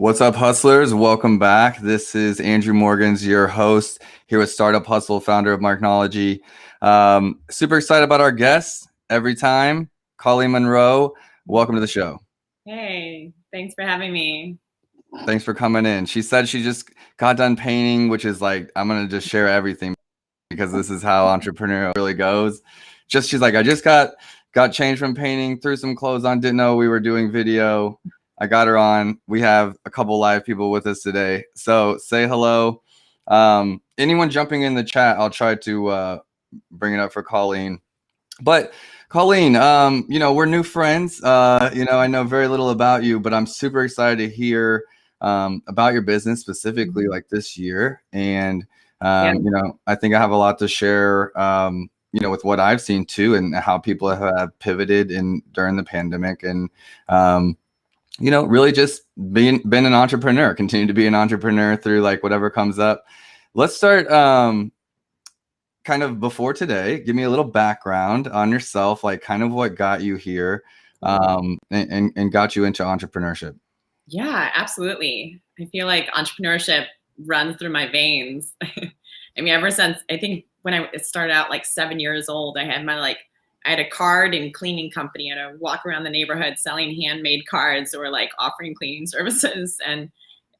What's up, hustlers? Welcome back. This is Andrew Morgans, your host here with Startup Hustle, founder of Marknology. Super excited about our guests every time. Colleen Monroe, welcome to the show. Hey, thanks for having me. Thanks for coming in. She said she just got done painting, which is like, I'm going to just share everything because this is how entrepreneurial really goes. She's like, I just got changed from painting, threw some clothes on, didn't know we were doing video. I got her on. We have a couple live people with us today. So say hello. Anyone jumping in the chat, I'll try to bring it up for Colleen. But Colleen, we're new friends. I know very little about you, but I'm super excited to hear about your business specifically like this year. And, I think I have a lot to share, with what I've seen too, and how people have pivoted during the pandemic and, really just been an entrepreneur, continue to be an entrepreneur through like whatever comes up. Let's start kind of before today. Give me a little background on yourself, like kind of what got you here and got you into entrepreneurship. Yeah, absolutely. I feel like entrepreneurship runs through my veins. I mean, ever since, I think when I started out like 7 years old, I had a card and cleaning company, and I would walk around the neighborhood selling handmade cards or like offering cleaning services. And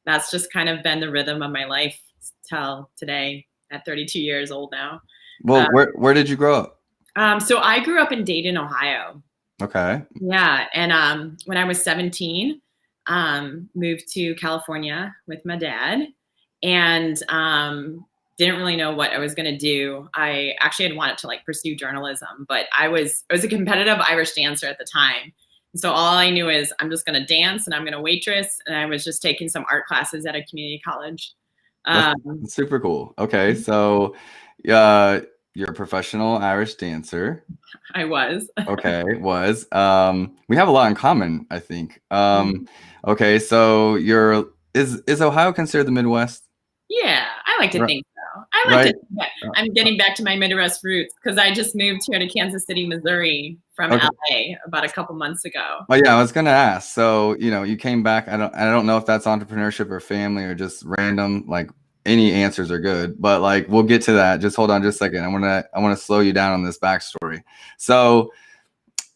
that's just kind of been the rhythm of my life till today at 32 years old now. Well, where did you grow up? So I grew up in Dayton, Ohio. Okay. Yeah. And when I was 17, moved to California with my dad and didn't really know what I was going to do. I actually had wanted to like pursue journalism, but I was a competitive Irish dancer at the time. So all I knew is I'm just going to dance and I'm going to waitress. And I was just taking some art classes at a community college. That's super cool. Okay. So you're a professional Irish dancer. I was. Okay. We have a lot in common, I think. Okay. So is Ohio considered the Midwest? Yeah, I like to think so. I'm getting back to my Midwest roots because I just moved here to Kansas City, Missouri from LA about a couple months ago. Oh yeah, I was gonna ask. So you came back. I don't know if that's entrepreneurship or family or just random. Like any answers are good, but like we'll get to that. Just hold on just a second. I want to slow you down on this backstory. So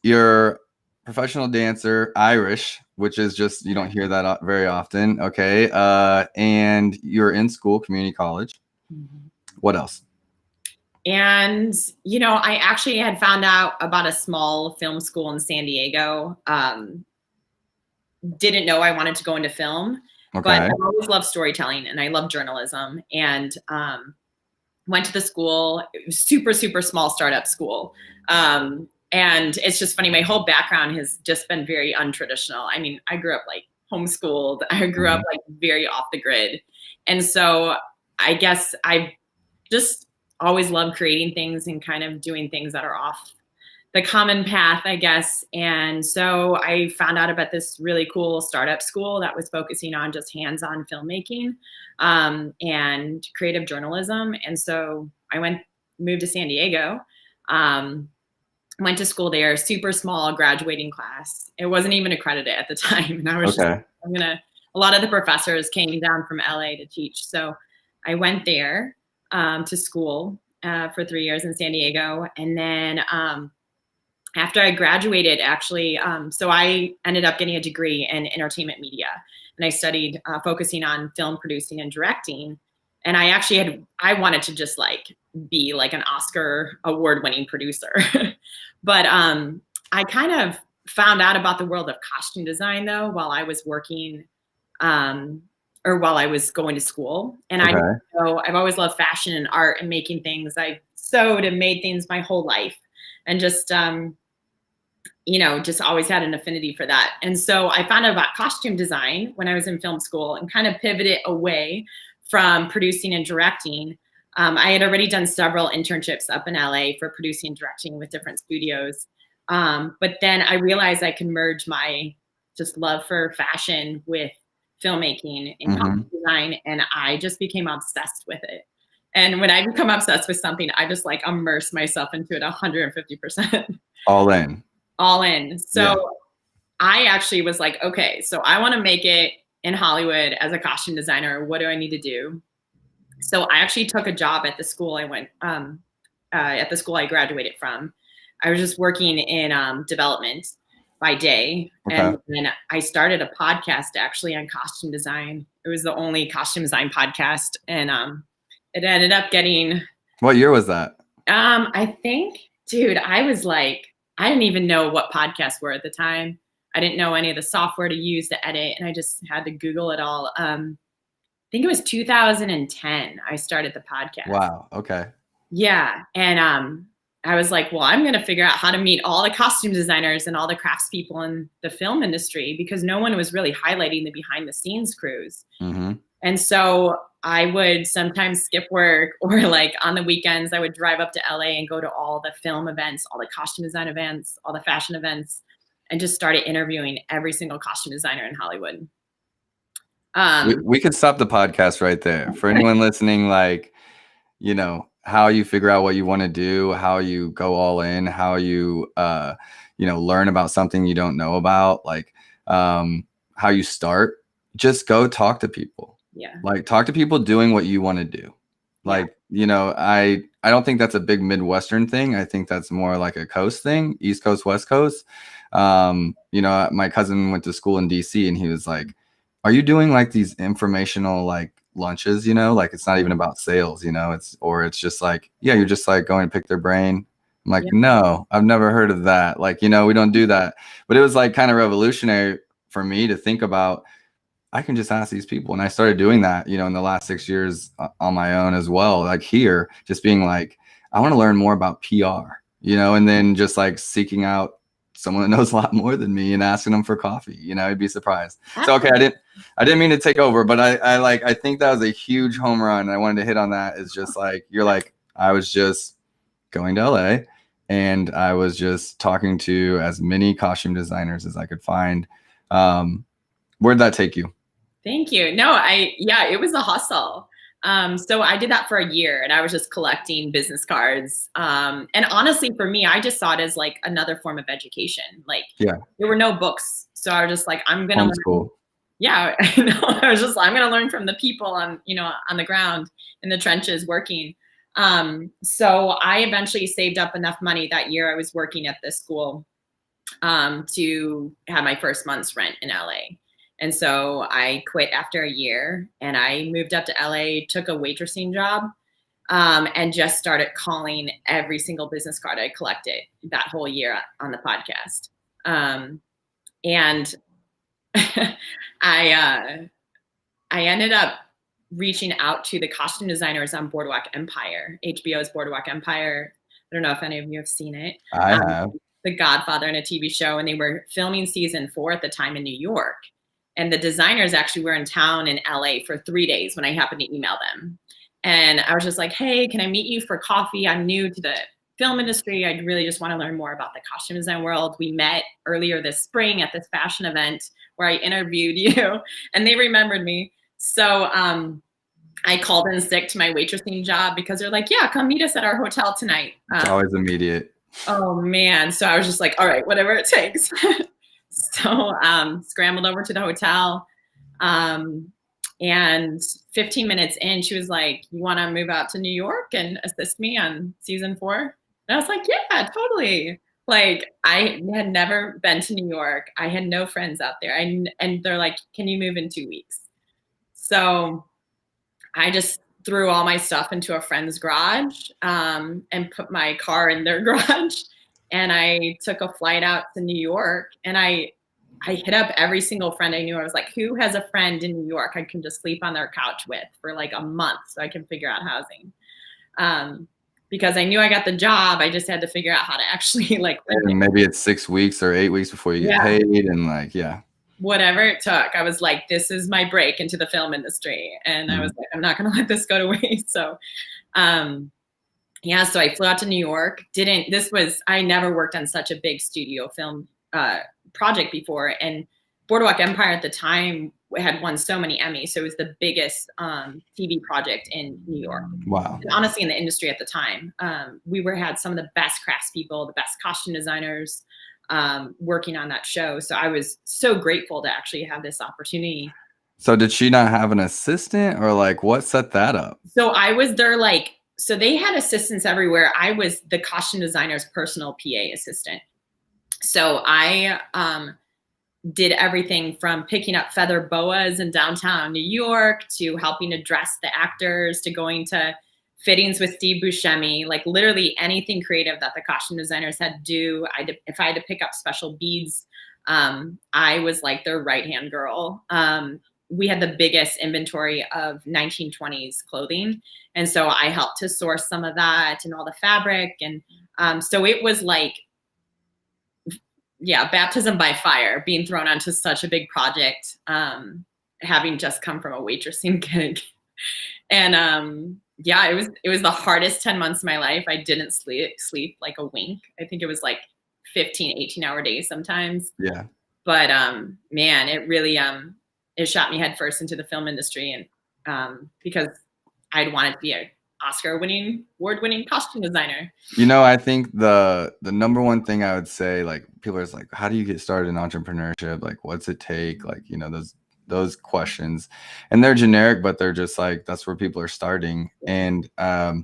you're a professional dancer, Irish, which is just, you don't hear that very often. Okay. And you're in school, community college. Mm-hmm. What else? And, I actually had found out about a small film school in San Diego. Didn't know I wanted to go into film, but I've always loved storytelling and I love journalism, and went to the school. It was super, super small startup school. And it's just funny. My whole background has just been very untraditional. I mean, I grew up like homeschooled. I grew up like very off the grid. And so I guess I just always loved creating things and kind of doing things that are off the common path, I guess. And so I found out about this really cool startup school that was focusing on just hands-on filmmaking and creative journalism. And so I moved to San Diego. Went to school there, super small graduating class. It wasn't even accredited at the time. And I was a lot of the professors came down from LA to teach. So I went there to school for 3 years in San Diego. And then after I graduated, actually, so I ended up getting a degree in entertainment media. And I studied focusing on film producing and directing. And I wanted to just like be like an Oscar award-winning producer. But I kind of found out about the world of costume design though while I was working or while I was going to school. And I've always loved fashion and art and making things. I've sewed and made things my whole life, and just just always had an affinity for that. And so I found out about costume design when I was in film school and kind of pivoted away from producing and directing. I had already done several internships up in LA for producing and directing with different studios. But then I realized I could merge my just love for fashion with filmmaking and costume design. And I just became obsessed with it. And when I become obsessed with something, I just like immerse myself into it 150%. All in. All in. So I actually was like, okay, so I want to make it in Hollywood as a costume designer. What do I need to do? So I actually took a job at the school I went, at the school I graduated from. I was just working in development by day. Okay. And then I started a podcast actually on costume design. It was the only costume design podcast. And it ended up getting. What year was that? I think, dude, I was like, I didn't even know what podcasts were at the time. I didn't know any of the software to use to edit. And I just had to Google it all. I think it was 2010 I started the podcast. Wow. Okay. Yeah. And I was like, well, I'm going to figure out how to meet all the costume designers and all the craftspeople in the film industry, because no one was really highlighting the behind the scenes crews. Mm-hmm. And so I would sometimes skip work, or like on the weekends, I would drive up to LA and go to all the film events, all the costume design events, all the fashion events, and just started interviewing every single costume designer in Hollywood. We could stop the podcast right there. For anyone listening, like, you know, how you figure out what you want to do, how you go all in, how you, you know, learn about something you don't know about, like how you start, just go talk to people. Yeah. Like, talk to people doing what you want to do. Like, you know, I don't think that's a big Midwestern thing. I think that's more like a coast thing, East Coast, West Coast. You know, my cousin went to school in DC, and he was like, are you doing like these informational like lunches, you know, like it's not even about sales, you know, it's just like, yeah, you're just like going to pick their brain. I'm like, no, I've never heard of that. Like, you know, we don't do that. But it was like kind of revolutionary for me to think about, I can just ask these people. And I started doing that, you know, in the last 6 years on my own as well. Like here, just being like, I want to learn more about PR, you know, and then just like seeking out someone that knows a lot more than me and asking them for coffee, you know, I'd be surprised. So, okay, I didn't mean to take over, but I think that was a huge home run. I wanted to hit on that. It's just like, you're like, I was just going to LA and I was just talking to as many costume designers as I could find. Where'd that take you? Thank you. No, it was a hustle. So I did that for a year, and I was just collecting business cards. And honestly, for me, I just saw it as like another form of education. Like, there were no books. So I was just like, I'm going to homeschool. Yeah, I know. I was just like, I'm going to learn from the people on the ground in the trenches working. So I eventually saved up enough money that year I was working at this school to have my first month's rent in LA. And so I quit after a year, and I moved up to LA, took a waitressing job, and just started calling every single business card I collected that whole year on the podcast. And I ended up reaching out to the costume designers on Boardwalk Empire, HBO's Boardwalk Empire. I don't know if any of you have seen it. I have. The Godfather in a TV show, and they were filming season 4 at the time in New York. And the designers actually were in town in LA for 3 days when I happened to email them. And I was just like, hey, can I meet you for coffee? I'm new to the film industry. I really just want to learn more about the costume design world. We met earlier this spring at this fashion event where I interviewed you, and they remembered me. So I called in sick to my waitressing job because they're like, yeah, come meet us at our hotel tonight. It's always immediate. Oh, man. So I was just like, all right, whatever it takes. So scrambled over to the hotel, and 15 minutes in, she was like, you want to move out to New York and assist me on season 4? And I was like, yeah, totally. Like, I had never been to New York. I had no friends out there. And they're like, can you move in 2 weeks? So I just threw all my stuff into a friend's garage and put my car in their garage. And I took a flight out to New York, and I hit up every single friend I knew. I was like, who has a friend in New York I can just sleep on their couch with for like a month so I can figure out housing? Because I knew I got the job. I just had to figure out how to actually like. And maybe it's 6 weeks or 8 weeks before you get paid, and like, whatever it took. I was like, this is my break into the film industry. And I was like, I'm not going to let this go to waste. So, so I flew out to New York. I never worked on such a big studio film project before. And Boardwalk Empire at the time had won so many Emmys. So it was the biggest TV project in New York. Wow. And honestly, in the industry at the time, we had some of the best craftspeople, the best costume designers working on that show. So I was so grateful to actually have this opportunity. So did she not have an assistant, or like what set that up? So I was their like, so they had assistants everywhere. I was the costume designer's personal PA assistant. So I did everything from picking up feather boas in downtown New York to helping to dress the actors to going to fittings with Steve Buscemi, like literally anything creative that the costume designers had to do. If I had to pick up special beads, I was like their right-hand girl. We had the biggest inventory of 1920s clothing. And so I helped to source some of that and all the fabric. And so it was like, yeah, baptism by fire, being thrown onto such a big project, having just come from a waitressing gig. And yeah, it was the hardest 10 months of my life. I didn't sleep like a wink. I think it was like 15, 18-hour days sometimes. Yeah. But man, it really it shot me headfirst into the film industry, and because I'd wanted to be a award-winning costume designer. You know, I think the number one thing I would say, like, people are just like, how do you get started in entrepreneurship? Like, what's it take? Like, you know, those questions, and they're generic, but they're just like, that's where people are starting. And I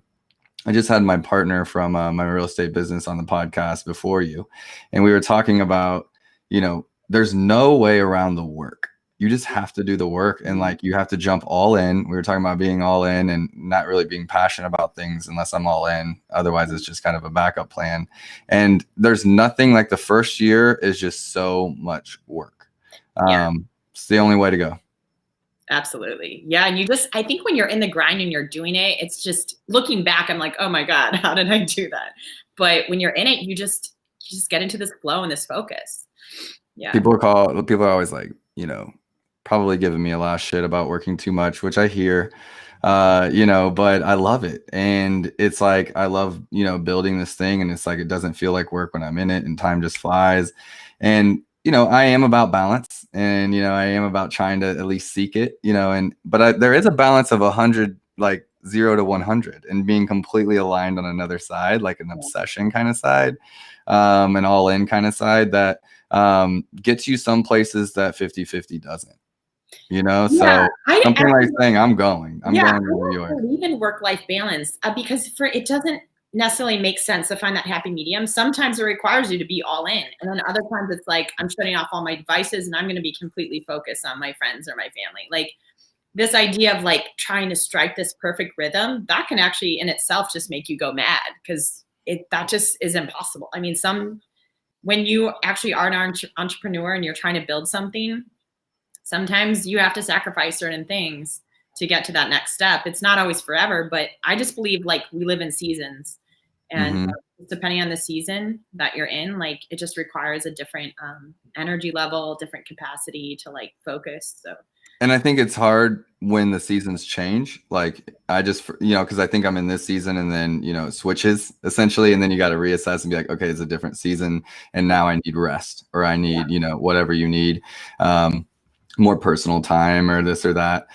just had my partner from my real estate business on the podcast before you, and we were talking about, you know, there's no way around the work. You just have to do the work, and like, you have to jump all in. We were talking about being all in and not really being passionate about things unless I'm all in. Otherwise, it's just kind of a backup plan. And there's nothing like, the first year is just so much work. It's the only way to go. Absolutely. Yeah. And I think when you're in the grind and you're doing it, it's just looking back, I'm like, oh my God, how did I do that? But when you're in it, you just get into this flow and this focus. Yeah. People are always like, you know, probably giving me a lot of shit about working too much, which I hear, you know, but I love it. And it's like, I love, you know, building this thing, and it's like, it doesn't feel like work when I'm in it, and time just flies. And, you know, I am about balance, and, you know, I am about trying to at least seek it, you know, but there is a balance of 100, like 0 to 100, and being completely aligned on another side, like an obsession kind of side, an all in kind of side that gets you some places that 50-50 doesn't. You know, yeah, so something like saying I'm going to New York. I believe in work-life balance, because it doesn't necessarily make sense to find that happy medium. Sometimes it requires you to be all in, and then other times it's like, I'm shutting off all my devices and I'm going to be completely focused on my friends or my family. Like, this idea of like trying to strike this perfect rhythm, that can actually in itself just make you go mad, because that just is impossible. I mean, when you actually are an entrepreneur and you're trying to build something, sometimes you have to sacrifice certain things to get to that next step. It's not always forever, but I just believe like we live in seasons, and depending on the season that you're in, like, it just requires a different energy level, different capacity to like focus. So. And I think it's hard when the seasons change. Like, I just, you know, because I think I'm in this season, and then, you know, it switches essentially, and then you got to reassess and be like, okay, it's a different season, and now I need rest, or I need, you know, whatever you need, more personal time or this or that.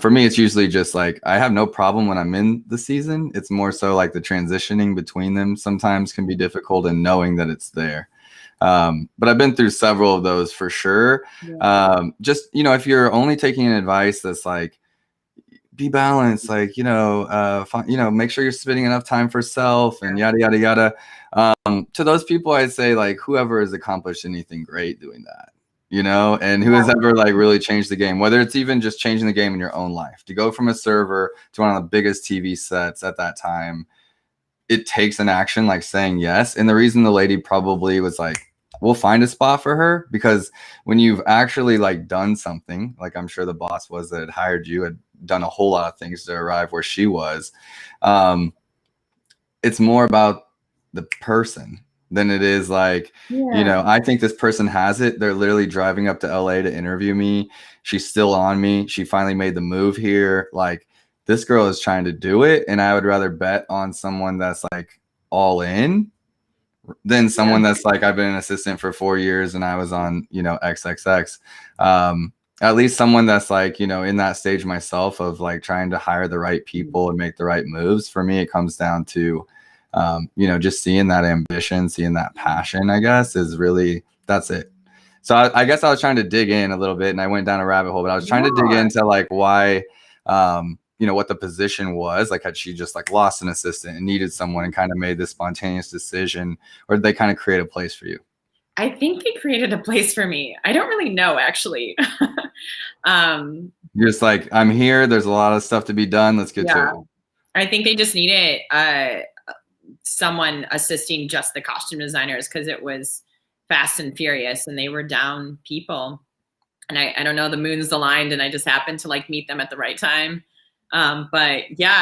For me, it's usually just like, I have no problem when I'm in the season. It's more so like the transitioning between them sometimes can be difficult, and knowing that it's there. But I've been through several of those for sure. Just, you know, if you're only taking an advice that's like, be balanced, like, you know, make sure you're spending enough time for self, and yada, yada, yada. To those people, I'd say, like, whoever has accomplished anything great doing that, you know, and who has ever like really changed the game, whether it's even just changing the game in your own life, to go from a server to one of the biggest TV sets at that time. It takes an action like saying yes. And the reason the lady probably was like, we'll find a spot for her, because when you've actually like done something, like I'm sure the boss was that had hired you, had done a whole lot of things to arrive where she was. It's more about the person than it is like, you know, I think this person has it. They're literally driving up to LA to interview me. She's still on me. She finally made the move here. Like, this girl is trying to do it. And I would rather bet on someone that's like all in than someone that's like, I've been an assistant for 4 years and I was on, you know, XXX. At least someone that's like, you know, in that stage myself of like trying to hire the right people and make the right moves. For me, it comes down to, you know, just seeing that ambition, seeing that passion, I guess, is really, that's it. So I guess I was trying to dig in a little bit, and I went down a rabbit hole, but I was trying to dig into like why, you know, what the position was. Like, had she just like lost an assistant and needed someone and kind of made this spontaneous decision, or did they kind of create a place for you? I think they created a place for me. I don't really know, actually. You're just like, I'm here. There's a lot of stuff to be done. Let's get to it. I think they just needed someone assisting just the costume designers because it was fast and furious and they were down people. And I don't know, the moons aligned and I just happened to like meet them at the right time. But yeah,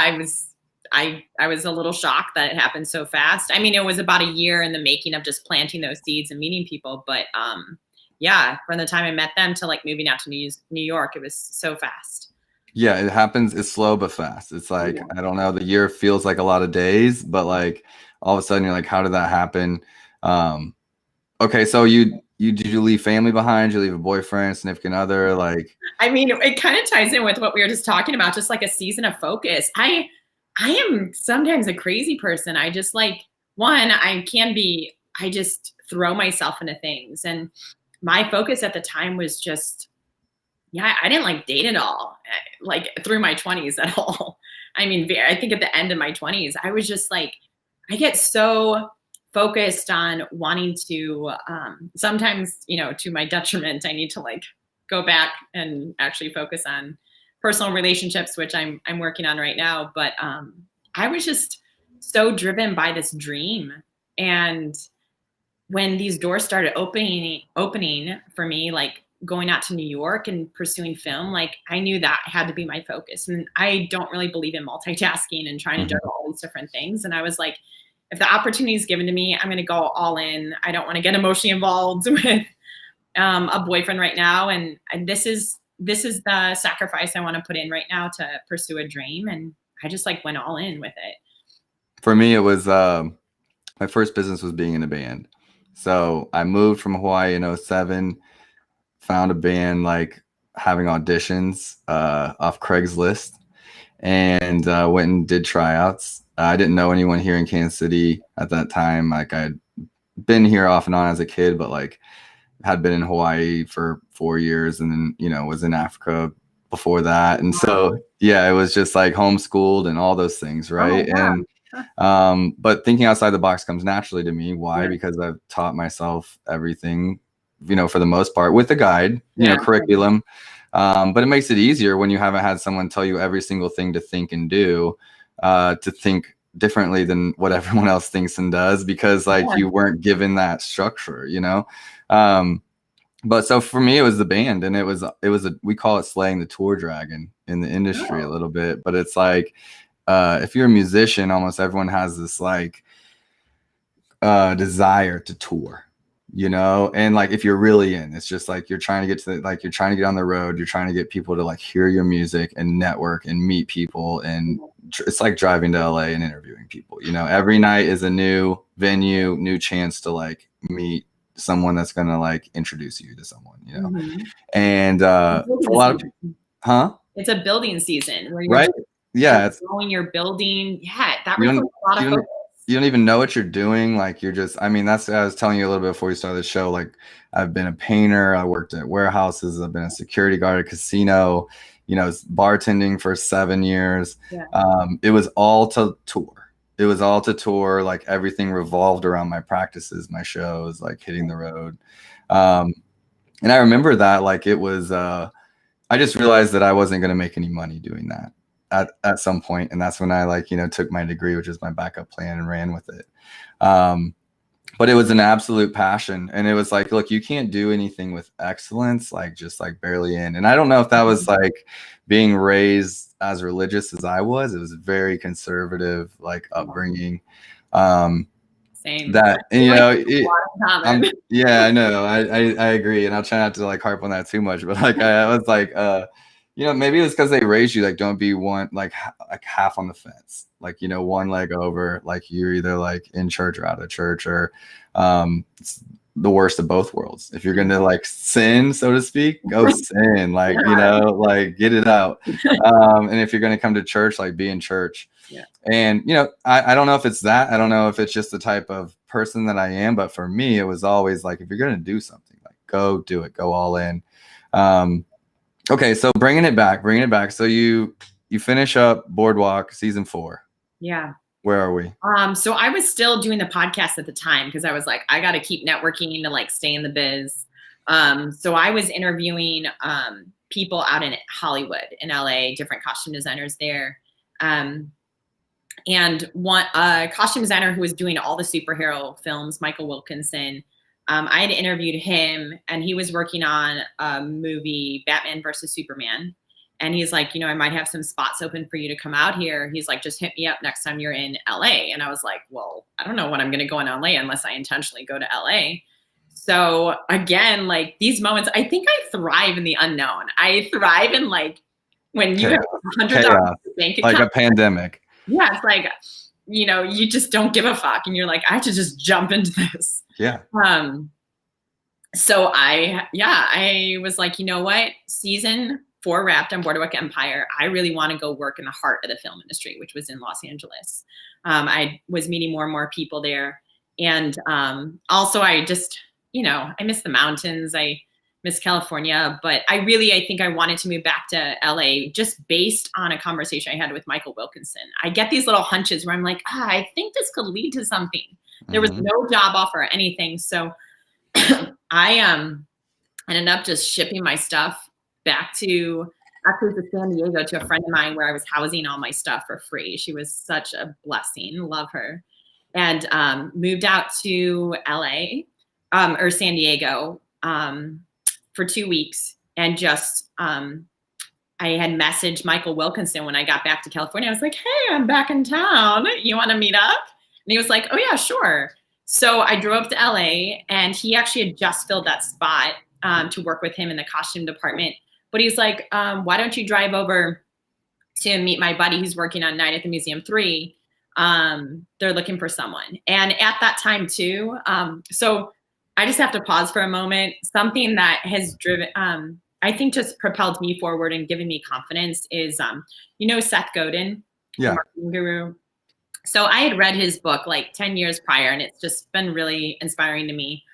I was a little shocked that it happened so fast. I mean, it was about a year in the making of just planting those seeds and meeting people. But yeah, from the time I met them to like moving out to New York, it was so fast. Yeah, it happens. It's slow but fast. It's like, I don't know, the year feels like a lot of days, but like all of a sudden you're like, how did that happen? Okay, so did you leave family behind? Did you leave a boyfriend, significant other? Like, I mean, it kind of ties in with what we were just talking about, just like a season of focus. I am sometimes a crazy person. I just like, I just throw myself into things. And my focus at the time was just, I didn't like date at all, like through my 20s at all. I mean, I think at the end of my 20s, I was just like, I get so focused on wanting to, sometimes, you know, to my detriment, I need to like go back and actually focus on personal relationships, which I'm working on right now. But I was just so driven by this dream. And when these doors started opening for me, like going out to New York and pursuing film, like I knew that had to be my focus. And I don't really believe in multitasking and trying to juggle all these different things. And I was like, if the opportunity is given to me, I'm going to go all in. I don't want to get emotionally involved with a boyfriend right now. And this is the sacrifice I want to put in right now to pursue a dream. And I just like went all in with it. For me, it was my first business was being in a band. So I moved from Hawaii in 2007, found a band like having auditions off Craigslist, and went and did tryouts. I didn't know anyone here in Kansas City at that time. Like, I'd been here off and on as a kid, but like had been in Hawaii for 4 years, and then, you know, was in Africa before that. And so, yeah, it was just like homeschooled and all those things. Right. Oh, yeah. And, but thinking outside the box comes naturally to me. Why? Because I've taught myself everything, you know, for the most part with a guide, you know, curriculum. But it makes it easier when you haven't had someone tell you every single thing to think and do, to think differently than what everyone else thinks and does, because like you weren't given that structure, you know? But so for me, it was the band, and it was we call it slaying the tour dragon in the industry a little bit, but it's like, if you're a musician, almost everyone has this like, desire to tour, you know? And like, if you're really in, it's just like, you're trying to get to you're trying to get on the road, you're trying to get people to like hear your music and network and meet people. And it's like driving to LA and interviewing people, you know? Every night is a new venue, new chance to like meet someone that's going to like introduce you to someone, you know? And for a lot of people, it's a building season where you're it's growing your building. Yeah, that requires a lot of focus. You don't even know what you're doing. Like, you're just, I mean, that's, I was telling you a little bit before we started the show. Like, I've been a painter. I worked at warehouses. I've been a security guard at a casino, you know, bartending for 7 years. It was all to tour. It was all to tour. Like, everything revolved around my practices, my shows, like hitting the road. And I remember that, like, it was, I just realized that I wasn't going to make any money doing that at some point. And that's when I, like, you know, took my degree, which is my backup plan, and ran with it. But it was an absolute passion. And it was like, look, you can't do anything with excellence, like just like barely in. And I don't know if that was like being raised as religious as I was. It was a very conservative, like, upbringing. Same. That, and, you know, yeah, I know. I agree. And I'll try not to like harp on that too much, but like, I was like, you know, maybe it was because they raised you like, don't be like half on the fence, like, you know, one leg over, like you're either like in church or out of church, or it's the worst of both worlds. If you're gonna like sin, so to speak, go sin, like, you know, like get it out. And if you're gonna come to church, like be in church. And, you know, I don't know if it's that. I don't know if it's just the type of person that I am, but for me, it was always like, if you're gonna do something, like, go do it, go all in. Okay, so bringing it back. So you finish up Boardwalk season 4. Yeah. Where are we? So I was still doing the podcast at the time because I was like, I got to keep networking to like stay in the biz. So I was interviewing people out in Hollywood, in LA, different costume designers there. And one costume designer who was doing all the superhero films, Michael Wilkinson, I had interviewed him, and he was working on a movie, Batman versus Superman. And he's like, I might have some spots open for you to come out here. He's like, just hit me up next time you're in LA. And I was like, well, I don't know when I'm going to go in LA unless I intentionally go to LA. So again, like these moments, I think I thrive in the unknown. I thrive in like when you have $100 bank account, like a pandemic. Yeah, it's like, you just don't give a fuck, and you're like, I have to just jump into this. Yeah. So I was like, you know what? Season 4 wrapped on Boardwalk Empire. I really want to go work in the heart of the film industry, which was in Los Angeles. I was meeting more and more people there, and also I just, I miss the mountains. I miss California, but I think I wanted to move back to LA just based on a conversation I had with Michael Wilkinson. I get these little hunches where I'm like, I think this could lead to something. There was no job offer or anything. So I ended up just shipping my stuff back to San Diego to a friend of mine where I was housing all my stuff for free. She was such a blessing. Love her. And moved out to LA or San Diego for 2 weeks, and just I had messaged Michael Wilkinson when I got back to California. I was like, hey, I'm back in town. You want to meet up? And he was like, oh yeah, sure. So I drove up to LA, and he actually had just filled that spot to work with him in the costume department. But he's like, why don't you drive over to meet my buddy who's working on Night at the Museum 3. They're looking for someone. And at that time too, so I just have to pause for a moment. Something that has driven, I think just propelled me forward and given me confidence is, Seth Godin, the marketing guru. So I had read his book like 10 years prior, and it's just been really inspiring to me,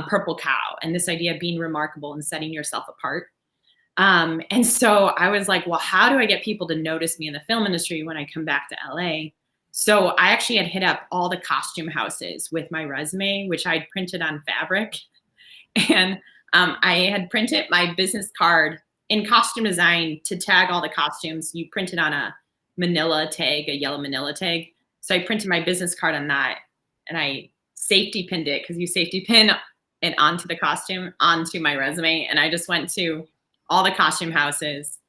Purple Cow, and this idea of being remarkable and setting yourself apart. And so I was like, well, how do I get people to notice me in the film industry when I come back to LA? So I actually had hit up all the costume houses with my resume, which I'd printed on fabric. And I had printed my business card in costume design to tag all the costumes. You print it on a manila tag, a yellow manila tag. So I printed my business card on that, and I safety pinned it, because you safety pin it onto the costume, onto my resume. And I just went to all the costume houses,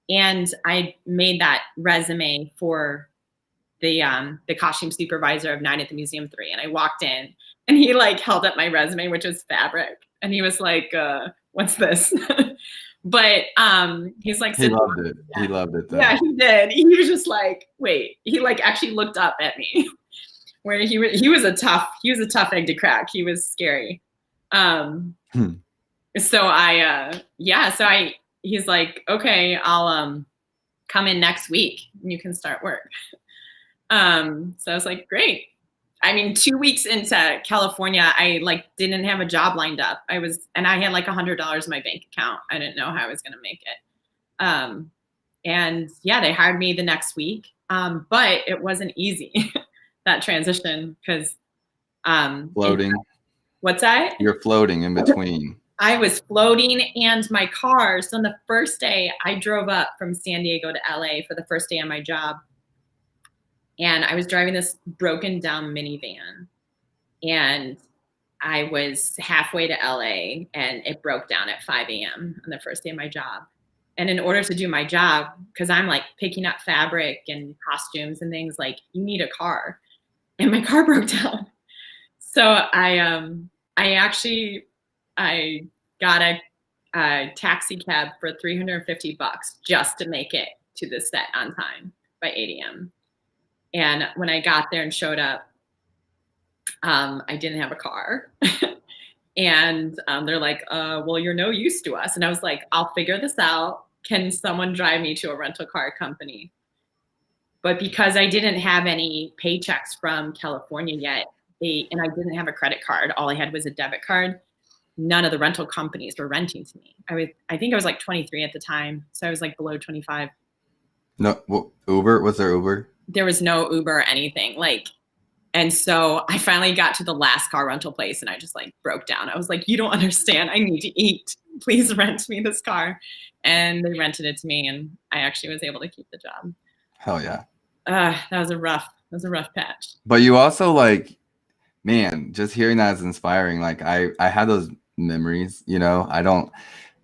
and I made that resume for the costume supervisor of Night at the Museum 3. And I walked in, and he like held up my resume, which was fabric. And he was like, what's this? But he's like, he loved it. He loved it though. Yeah, he did. He was just like, wait, he like actually looked up at me where he was a tough egg to crack. He was scary. So he's like, okay, I'll come in next week and you can start work. So I was like, great. I mean, 2 weeks into California, I like didn't have a job lined up. I had like $100 in my bank account. I didn't know how I was going to make it. And yeah, they hired me the next week. But it wasn't easy, that transition, because floating. What's that? You're floating in between. I was floating, and my car. So on the first day, I drove up from San Diego to LA for the first day on my job. And I was driving this broken down minivan, and I was halfway to LA, and it broke down at 5 a.m. on the first day of my job. And in order to do my job, because I'm like picking up fabric and costumes and things, like you need a car, and my car broke down. So I got a taxi cab for $350 just to make it to the set on time by 8 a.m. And when I got there and showed up, I didn't have a car. And they're like, well, you're no use to us. And I was like, I'll figure this out. Can someone drive me to a rental car company? But because I didn't have any paychecks from California yet, and I didn't have a credit card, all I had was a debit card, none of the rental companies were renting to me. I think I was like 23 at the time. So I was like below 25. No, Uber? Was there Uber? There was no Uber or anything. And so I finally got to the last car rental place and I just like broke down. I was like, you don't understand. I need to eat. Please rent me this car. And they rented it to me and I actually was able to keep the job. Hell yeah. That was a rough patch. But you also like, man, just hearing that is inspiring. Like I had those memories, you know,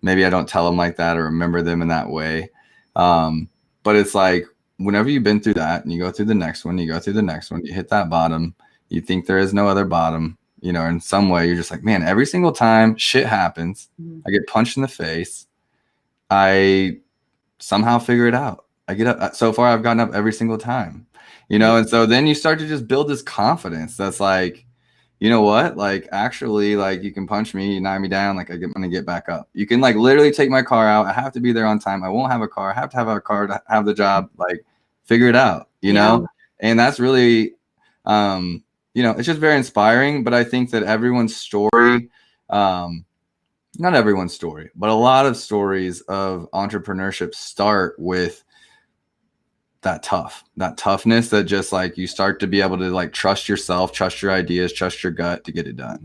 maybe I don't tell them like that or remember them in that way. But it's like, whenever you've been through that and you go through the next one, you hit that bottom, you think there is no other bottom, you know, in some way you're just like, man, every single time shit happens, I get punched in the face, I somehow figure it out. I get up. So far I've gotten up every single time, you know? And so then you start to just build this confidence that's like, you know what? Like, actually, like, you can punch me, you knock me down, like, I'm gonna get back up. You can, like, literally take my car out. I have to be there on time. I won't have a car. I have to have a car to have the job. Like, figure it out, you know? And that's really, you know, it's just very inspiring. But I think that everyone's story, not everyone's story, but a lot of stories of entrepreneurship start with that toughness that just like you start to be able to like trust yourself, trust your ideas, trust your gut to get it done.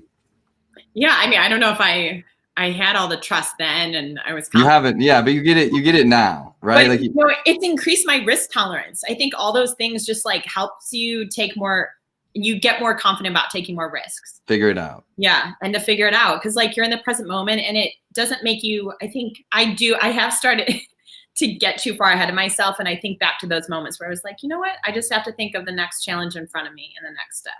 Yeah. I mean, I don't know if I had all the trust then and I was confident. You haven't. Yeah. But you get it now. Right. But, like, you know, it's increased my risk tolerance. I think all those things just like helps you you get more confident about taking more risks. Figure it out. Yeah. And to figure it out. Cause like you're in the present moment and it doesn't make you, I have started to get too far ahead of myself. And I think back to those moments where I was like, you know what? I just have to think of the next challenge in front of me and the next step.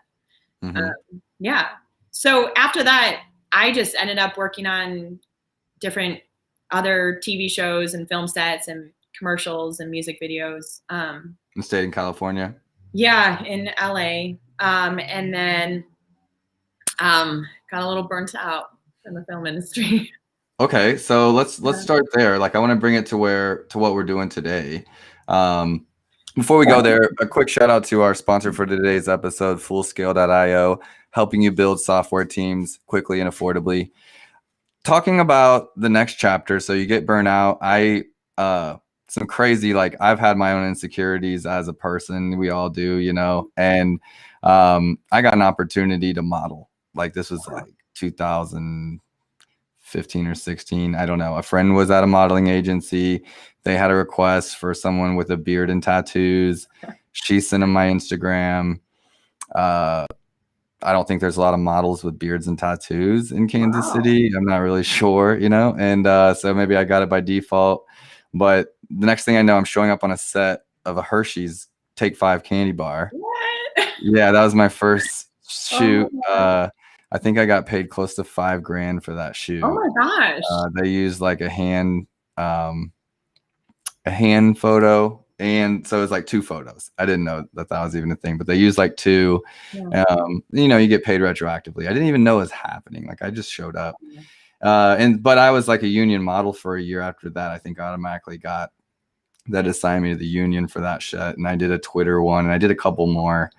Yeah. So after that, I just ended up working on different other TV shows and film sets and commercials and music videos. Stayed in California? Yeah, in LA. And then got a little burnt out in the film industry. Okay, so let's start there. Like I want to bring it to what we're doing today. Before we go there, a quick shout out to our sponsor for today's episode, Fullscale.io, helping you build software teams quickly and affordably. Talking about the next chapter, so you get burnout. Some crazy, like I've had my own insecurities as a person. We all do, you know, and I got an opportunity to model. Like this was like 2015 or 16. I don't know. A friend was at a modeling agency. They had a request for someone with a beard and tattoos. She sent them my Instagram. I don't think there's a lot of models with beards and tattoos in Kansas City. I'm not really sure, you know, and so maybe I got it by default. But the next thing I know, I'm showing up on a set of a Hershey's Take 5 candy bar. What? Yeah, that was my first shoot. I think I got paid close to $5,000 for that shoot. Oh my gosh. They used like a hand photo. And so it was like 2 photos. I didn't know that was even a thing, but they used like 2. Yeah. You know, you get paid retroactively. I didn't even know it was happening. Like I just showed up. But I was like a union model for a year after that. I think I automatically got that assigned me to the union for that shit. And I did a Twitter one and I did a couple more.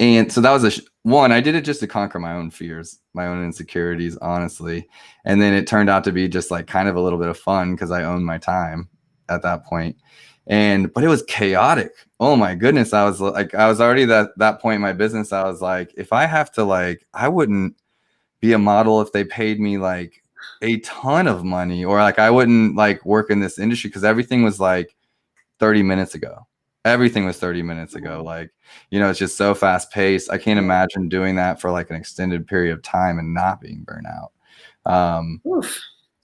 And so that was one, I did it just to conquer my own fears, my own insecurities, honestly. And then it turned out to be just like kind of a little bit of fun because I owned my time at that point. But it was chaotic. Oh my goodness. I was already that point in my business. I was like, if I have to like, I wouldn't be a model if they paid me like a ton of money, or like I wouldn't like work in this industry because everything was like 30 minutes ago. Everything was 30 minutes ago. Like, you know, it's just so fast paced. I can't imagine doing that for like an extended period of time and not being burnt out.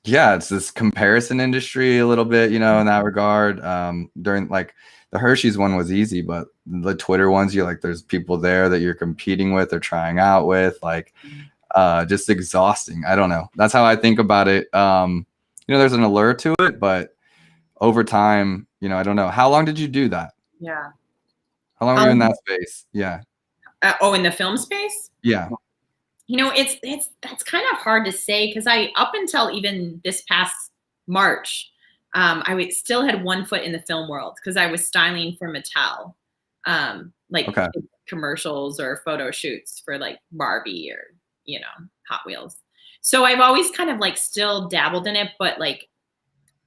Yeah, it's this comparison industry a little bit, you know, in that regard. During like the Hershey's one was easy, but the Twitter ones, you're like, there's people there that you're competing with or trying out with, like, just exhausting. I don't know. That's how I think about it. You know, there's an allure to it, but over time, you know, I don't know. How long did you do that? Yeah. How long were you in that space? Yeah. In the film space? Yeah. You know, that's kind of hard to say because up until even this past March, I still had one foot in the film world because I was styling for Mattel, commercials or photo shoots for like Barbie or, you know, Hot Wheels. So I've always kind of like still dabbled in it, but like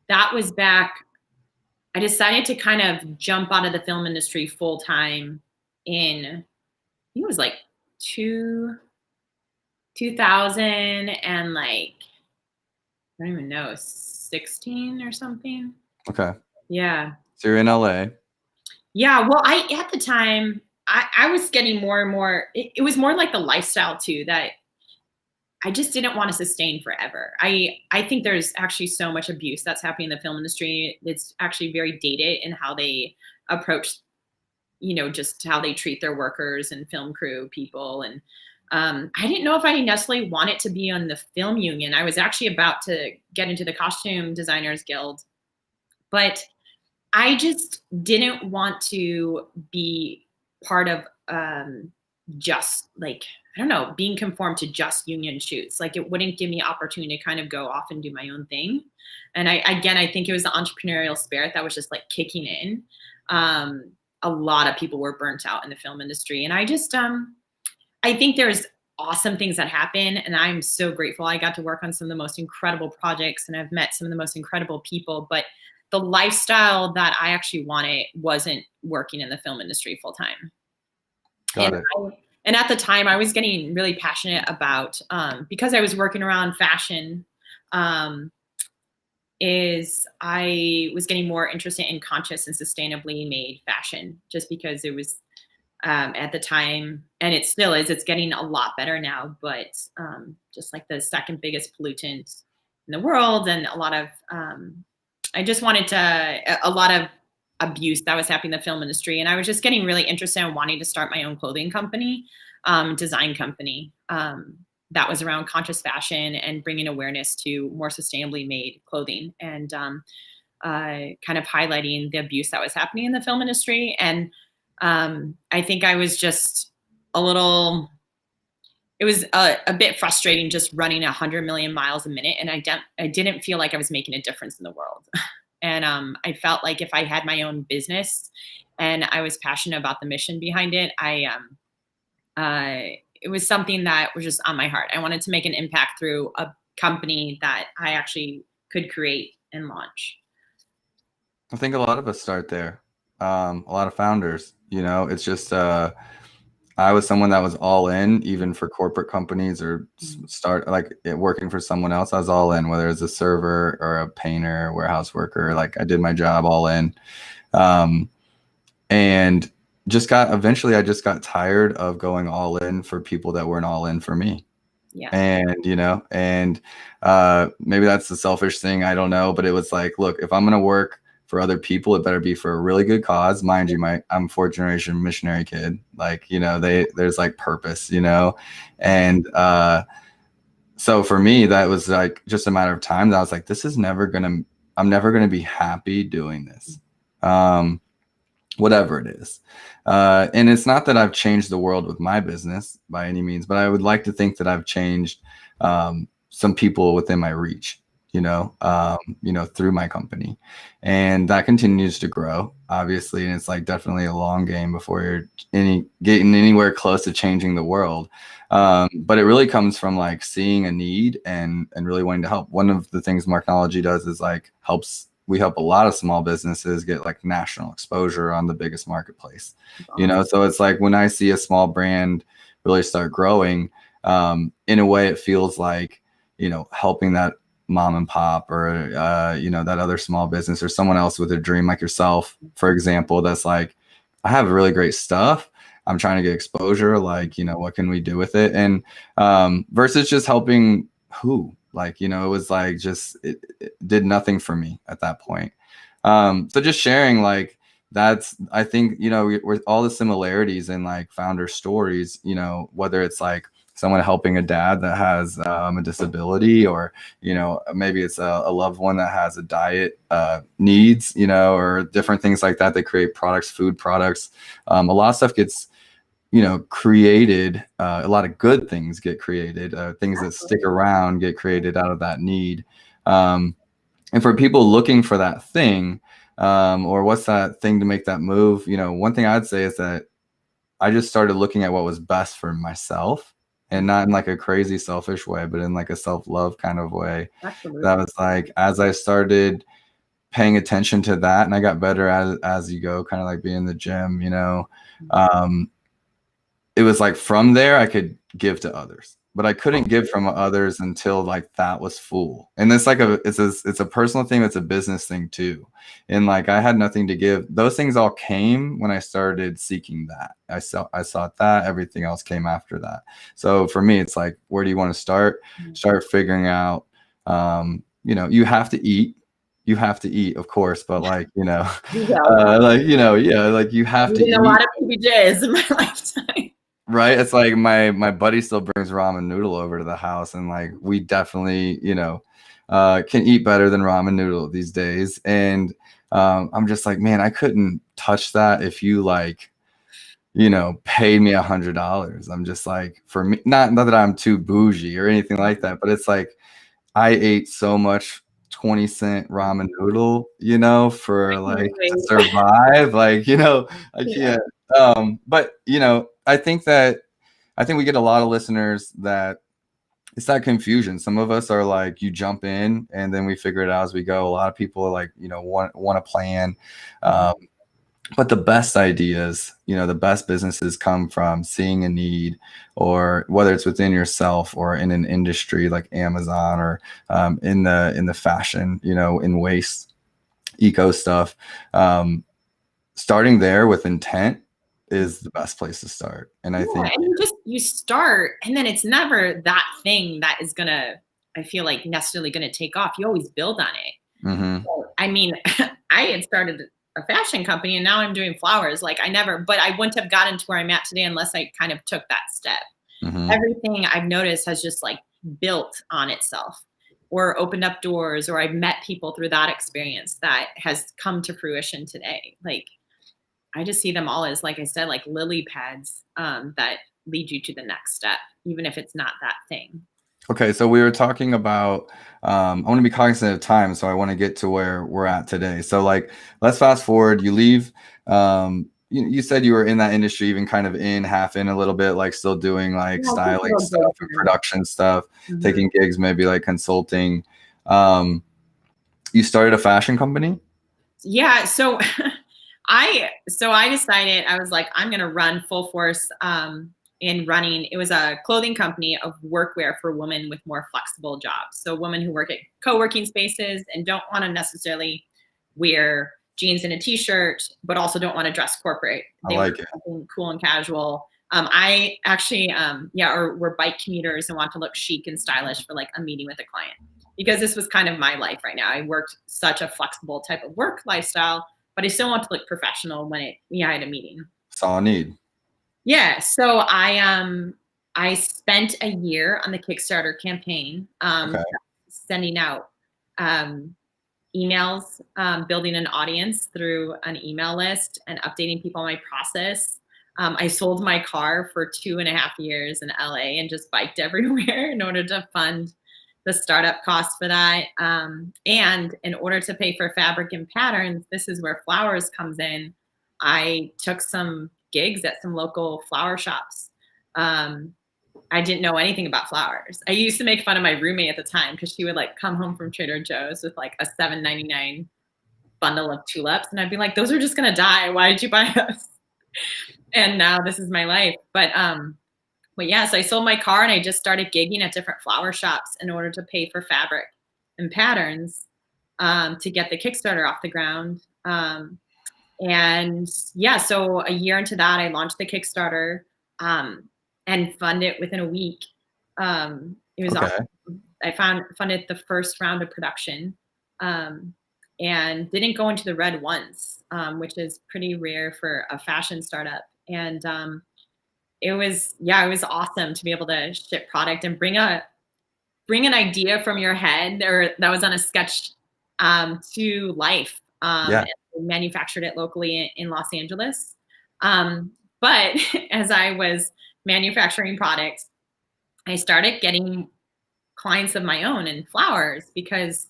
that was back, I decided to kind of jump out of the film industry full time in, I think it was like 2000 and like, I don't even know, 16 or something. Okay. Yeah. So you're in LA. Yeah. Well, at the time, I was getting more and more, it was more like the lifestyle too, that I just didn't want to sustain forever. I think there's actually so much abuse that's happening in the film industry. It's actually very dated in how they approach, just how they treat their workers and film crew people. And I didn't know if I necessarily wanted to be on the film union. I was actually about to get into the Costume Designers Guild, but I just didn't want to be part of just like, I don't know, being conformed to just union shoots. Like it wouldn't give me opportunity to kind of go off and do my own thing. And I think it was the entrepreneurial spirit that was just like kicking in. A lot of people were burnt out in the film industry. And I just, I think there's awesome things that happen. And I'm so grateful I got to work on some of the most incredible projects and I've met some of the most incredible people. But the lifestyle that I actually wanted wasn't working in the film industry full time. Got it. And at the time I was getting really passionate about, because I was working around fashion, is I was getting more interested in conscious and sustainably made fashion, just because it was at the time, and it still is, it's getting a lot better now, but just like the second biggest pollutant in the world, and a lot of, I just wanted to, a lot of abuse that was happening in the film industry. And I was just getting really interested in wanting to start my own clothing company, design company, that was around conscious fashion and bringing awareness to more sustainably made clothing, and kind of highlighting the abuse that was happening in the film industry. And I think I was just a little, it was a bit frustrating just running 100 million miles a minute. And I didn't feel like I was making a difference in the world. And I felt like if I had my own business and I was passionate about the mission behind it, it was something that was just on my heart. I wanted to make an impact through a company that I actually could create and launch. I think a lot of us start there. A lot of founders, it's just, I was someone that was all in, even for corporate companies or start like working for someone else. I was all in, whether it's a server or a painter, warehouse worker. Like I did my job all in, and eventually I just got tired of going all in for people that weren't all in for me. Yeah. And, maybe that's the selfish thing. I don't know, but it was like, look, if I'm going to work for other people, it better be for a really good cause. Mind you, I'm fourth generation missionary kid. Like, there's like purpose, and, so for me, that was like just a matter of time that I was like, I'm never going to be happy doing this. Whatever it is. And it's not that I've changed the world with my business by any means, but I would like to think that I've changed some people within my reach, through my company. And that continues to grow, obviously. And it's like definitely a long game before you're getting anywhere close to changing the world. But it really comes from like seeing a need and really wanting to help. One of the things Marknology does is like we help a lot of small businesses get like national exposure on the biggest marketplace, so it's like when I see a small brand really start growing, in a way it feels like, helping that mom and pop or, that other small business or someone else with a dream like yourself, for example, that's like, I have really great stuff. I'm trying to get exposure. Like, what can we do with it? And versus just helping who? Like, it was like it did nothing for me at that point. So just sharing like I think, with all the similarities in like founder stories, whether it's like someone helping a dad that has a disability, or, maybe it's a loved one that has a diet needs, or different things like that. They create products, food products. A lot of stuff gets created, a lot of good things get created, things that stick around get created out of that need. And for people looking for that thing, or what's that thing to make that move, one thing I'd say is that I just started looking at what was best for myself and not in like a crazy selfish way, but in like a self-love kind of way. Absolutely. That was like, as I started paying attention to that, and I got better as you go, kind of like being in the gym, you know, it was like from there I could give to others, but I couldn't give from others until like that was full. And it's like it's a personal thing. It's a business thing too. And like, I had nothing to give. Those things all came when I started seeking that. I sought that. Everything else came after that. So for me, it's like, where do you want to start? Start figuring out, you know, you have to eat. You have to eat, of course, but like, you know, like, you know, yeah, like you have to eat. A lot of PBJs in my lifetime. Right. It's like my buddy still brings ramen noodle over to the house, and like, we definitely, you know, can eat better than ramen noodle these days. And I'm just like, man, I couldn't touch that if you like, you know, paid me $100. I'm just like, for me, not that I'm too bougie or anything like that, but it's like, I ate so much 20-cent ramen noodle, you know, for like to survive. Like, you know, I can't. But you know, I think we get a lot of listeners that it's that confusion. Some of us are like, you jump in and then we figure it out as we go. A lot of people are like, you know, want a plan. But the best ideas, you know, the best businesses come from seeing a need, or whether it's within yourself or in an industry like Amazon, or in the fashion, you know, in waste, eco stuff. Starting there with intent is the best place to start. And I think, and you start, and then it's never that thing that is gonna, I feel like, necessarily gonna take off. You always build on it. So, I mean, I had started a fashion company and now I'm doing flowers. Like, but I wouldn't have gotten to where I'm at today unless I kind of took that step. Everything I've noticed has just like built on itself, or opened up doors, or I've met people through that experience that has come to fruition today. Like, I just see them all as, like I said, like lily pads that lead you to the next step, even if it's not that thing. Okay, so we were talking about, I want to be cognizant of time, so I want to get to where we're at today. So like, let's fast forward. You leave, you said you were in that industry, even kind of half in a little bit, like still doing like styling stuff and production stuff, taking gigs, maybe like consulting. You started a fashion company? Yeah, so I decided, I was like, I'm going to run full force in running. It was a clothing company of workwear for women with more flexible jobs. So women who work at co-working spaces and don't want to necessarily wear jeans and a t-shirt, but also don't want to dress corporate. They like it. Something cool and casual. I actually, or we're bike commuters and want to look chic and stylish for like a meeting with a client, because this was kind of my life right now. I worked such a flexible type of work lifestyle, but I still want to look professional when I had a meeting. Saw a need. Yeah. So I spent a year on the Kickstarter campaign, sending out emails, building an audience through an email list, and updating people on my process. I sold my car for 2.5 years in LA and just biked everywhere in order to fund the startup costs for that. And in order to pay for fabric and patterns, this is where flowers comes in. I took some gigs at some local flower shops. I didn't know anything about flowers. I used to make fun of my roommate at the time because she would like come home from Trader Joe's with like a $7.99 bundle of tulips. And I'd be like, those are just going to die. Why did you buy us? And now this is my life. But yeah, so I sold my car and I just started gigging at different flower shops in order to pay for fabric and patterns to get the Kickstarter off the ground. And yeah, so a year into that, I launched the Kickstarter and funded it within a week. It was awesome. I funded the first round of production and didn't go into the red once, which is pretty rare for a fashion startup. And it was awesome to be able to ship product and bring an idea from your head or that was on a sketch to life. And manufactured it locally in Los Angeles. But as I was manufacturing products, I started getting clients of my own in flowers because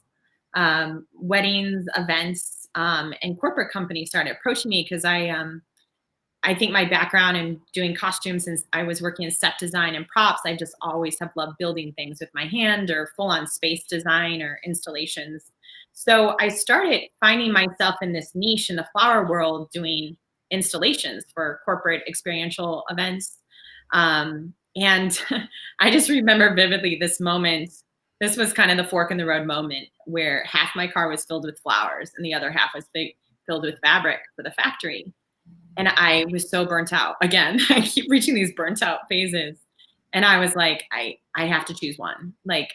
weddings, events, and corporate companies started approaching me because I I think my background in doing costumes, since I was working in set design and props, I just always have loved building things with my hand or full on space design or installations. So I started finding myself in this niche in the flower world doing installations for corporate experiential events. And I just remember vividly this moment. This was kind of the fork in the road moment where half my car was filled with flowers and the other half was filled with fabric for the factory. And I was so burnt out. Again, I keep reaching these burnt out phases. And I was like, I have to choose one. Like,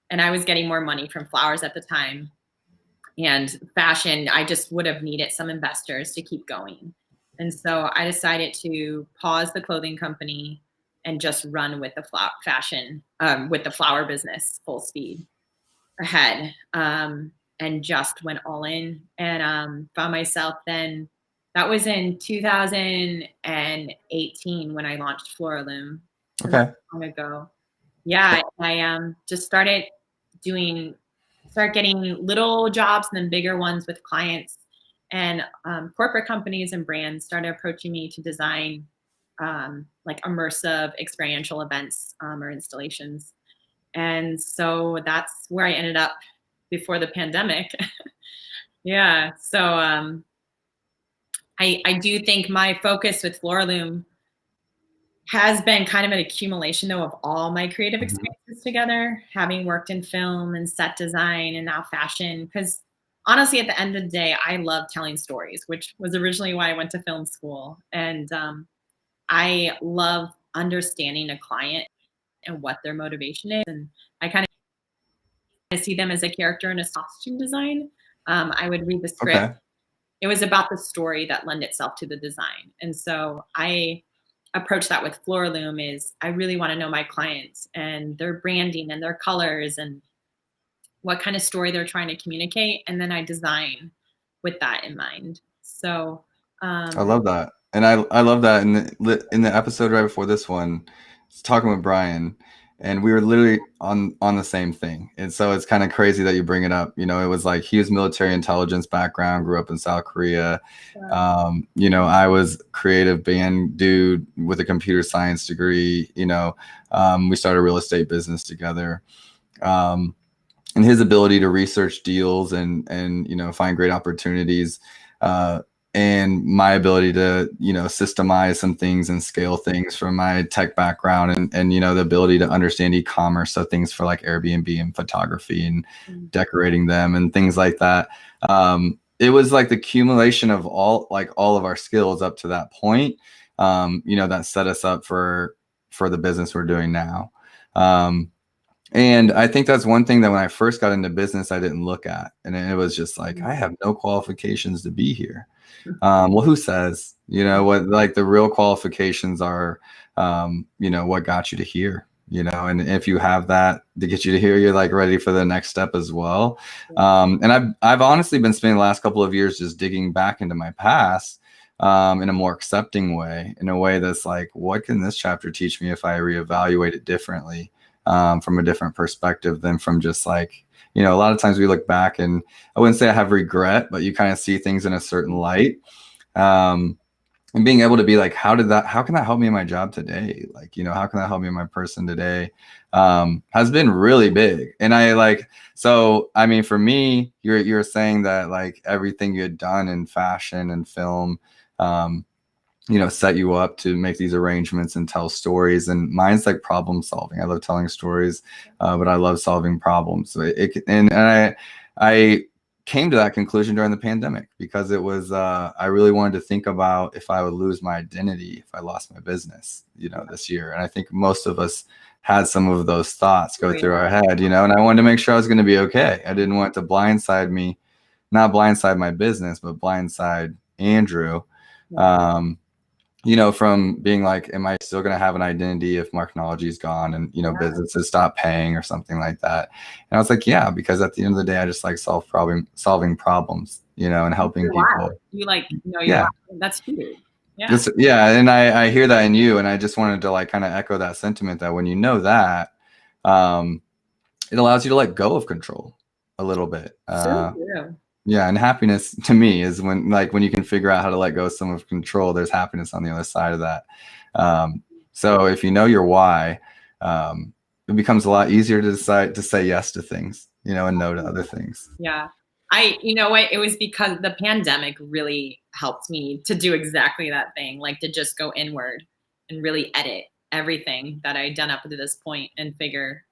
and I was getting more money from flowers at the time. And fashion, I just would have needed some investors to keep going. And so I decided to pause the clothing company and just run with the fashion, with the flower business full speed ahead. And just went all in and found myself then. That was in 2018 when I launched Floraloom. Okay. Long ago. Yeah, I just started getting little jobs and then bigger ones with clients, and corporate companies and brands started approaching me to design like immersive experiential events or installations. And so that's where I ended up before the pandemic. Yeah. So I do think my focus with Floraloom has been kind of an accumulation, though, of all my creative experiences together, having worked in film and set design and now fashion. Because honestly, at the end of the day, I love telling stories, which was originally why I went to film school. And I love understanding a client and what their motivation is. And I kind of see them as a character in a costume design. I would read the script. Okay. It was about the story that lent itself to the design. And so I approach that with Floraloom is I really want to know my clients and their branding and their colors and what kind of story they're trying to communicate. And then I design with that in mind. So I love that. And I love that in the episode right before this one, talking with Brian, and we were literally on the same thing. And so it's kind of crazy that you bring it up. You know, it was like he was military intelligence background, grew up in South Korea. You know, I was creative band dude with a computer science degree. You know, we started a real estate business together. And his ability to research deals and you know, find great opportunities. And my ability to, you know, systemize some things and scale things from my tech background and you know, the ability to understand e-commerce. So things for like Airbnb and photography and decorating them and things like that. It was like the accumulation of all of our skills up to that point, you know, that set us up for the business we're doing now. And I think that's one thing that when I first got into business, I didn't look at. And it was just like, I have no qualifications to be here. Well, who says, you know, what like the real qualifications are, you know, what got you to here, you know, and if you have that to get you to here, you're like ready for the next step as well. And I've honestly been spending the last couple of years just digging back into my past in a more accepting way, in a way that's like, what can this chapter teach me if I reevaluate it differently, from a different perspective than from just like, you know, a lot of times we look back and I wouldn't say I have regret, but you kind of see things in a certain light. And being able to be like, how can that help me in my job today? Like, you know, how can that help me in my person today? Has been really big. And so, I mean, for me, you're saying that like everything you had done in fashion and film, you know, set you up to make these arrangements and tell stories. And mine's like problem solving. I love telling stories, but I love solving problems. So I came to that conclusion during the pandemic because it was, I really wanted to think about if I would lose my identity, if I lost my business, you know, this year. And I think most of us had some of those thoughts go through our head, you know, and I wanted to make sure I was going to be okay. I didn't want it to blindside me, not blindside my business, but blindside Andrew. You know, from being like, am I still going to have an identity if Marknology is gone and, you know, businesses stop paying or something like that? And I was like, yeah, because at the end of the day, I just like solving problems, you know, and helping people. You like, you know, that's huge. Yeah. And I hear that in you. And I just wanted to like kind of echo that sentiment that when you know that, it allows you to let go of control a little bit. Yeah, and happiness to me is when you can figure out how to let go of some of control, there's happiness on the other side of that. So if you know your why, it becomes a lot easier to decide to say yes to things, and no to other things. Yeah. You know what? It was because the pandemic really helped me to do exactly that thing, like to just go inward and really edit everything that I'd done up to this point and figure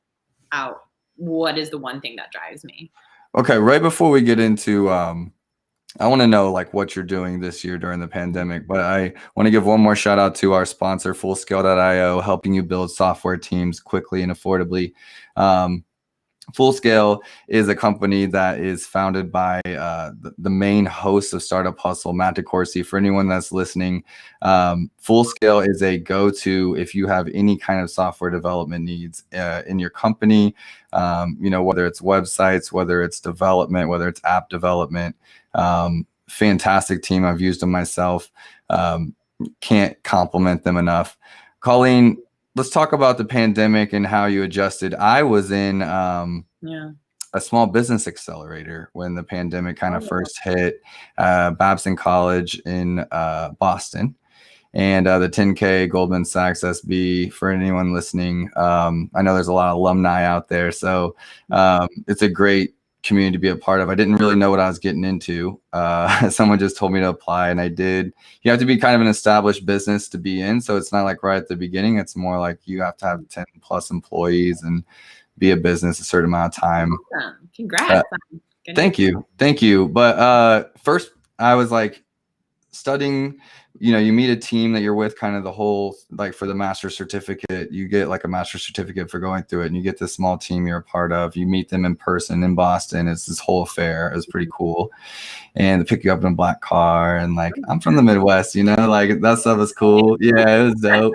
out what is the one thing that drives me. Okay, right before we get into, I want to know like what you're doing this year during the pandemic, but I want to give one more shout out to our sponsor, Fullscale.io, helping you build software teams quickly and affordably. Fullscale is a company that is founded by the main host of Startup Hustle, Matt DeCourcy. For anyone that's listening, Fullscale is a go-to if you have any kind of software development needs in your company, whether it's websites, whether it's development, whether it's app development. Fantastic team. I've used them myself. Can't compliment them enough. Colleen, let's talk about the pandemic and how you adjusted. I was in a small business accelerator when the pandemic kind of first hit, Babson College in Boston, and the 10K Goldman Sachs SB. For anyone listening, I know there's a lot of alumni out there, so it's a great community to be a part of. I didn't really know what I was getting into. Someone just told me to apply, and I did. You have to be kind of an established business to be in, so it's not like right at the beginning. It's more like you have to have 10 plus employees and be a business a certain amount of time. Awesome. Congrats. Thank you. But first I was like studying, you meet a team that you're with kind of the whole, like for the master's certificate, you get like a master's certificate for going through it, and you get this small team you're a part of. You meet them in person in Boston. It's this whole affair. It was pretty cool. And they pick you up in a black car, and like, I'm from the Midwest, like that stuff is cool. Yeah, it was dope.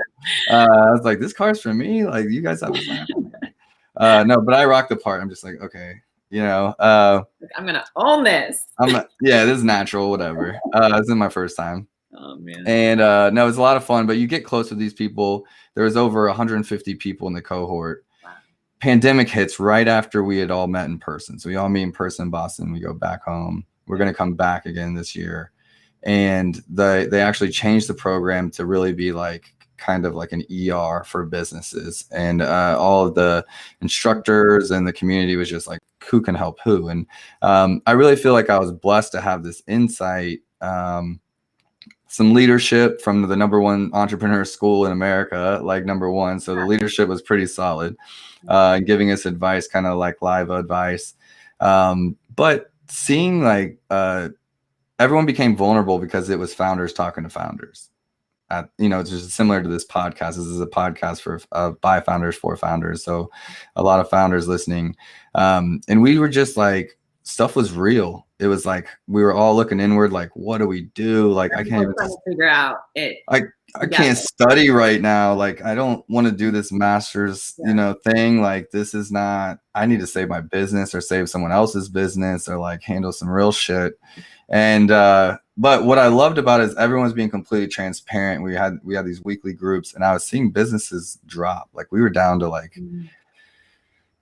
I was like, this car's for me. Like, you guys have a no, but I rock the part. I'm just like, okay, I'm gonna own this. This is natural, whatever. This is my first time. Oh man. And no, it's a lot of fun, but you get close with these people. There was over 150 people in the cohort. Wow. Pandemic hits right after we had all met in person. So we all meet in person in Boston. We go back home. We're going to come back again this year. And they actually changed the program to really be like kind of like an ER for businesses. And all of the instructors and the community was just like, who can help who? And I really feel like I was blessed to have this insight, some leadership from the #1 entrepreneur school in America, like #1. So the leadership was pretty solid, giving us advice, kind of like live advice. But seeing like everyone became vulnerable because it was founders talking to founders. It's just similar to this podcast. This is a podcast for by founders for founders. So a lot of founders listening. And we were just like, stuff was real. It was like, we were all looking inward, like, what do we do? Like, I can't even figure out it. I can't study right now. Like, I don't want to do this master's, thing. Like, this is not, I need to save my business or save someone else's business or like handle some real shit. And, but what I loved about it is everyone's being completely transparent. We had these weekly groups, and I was seeing businesses drop. Like, we were down to like,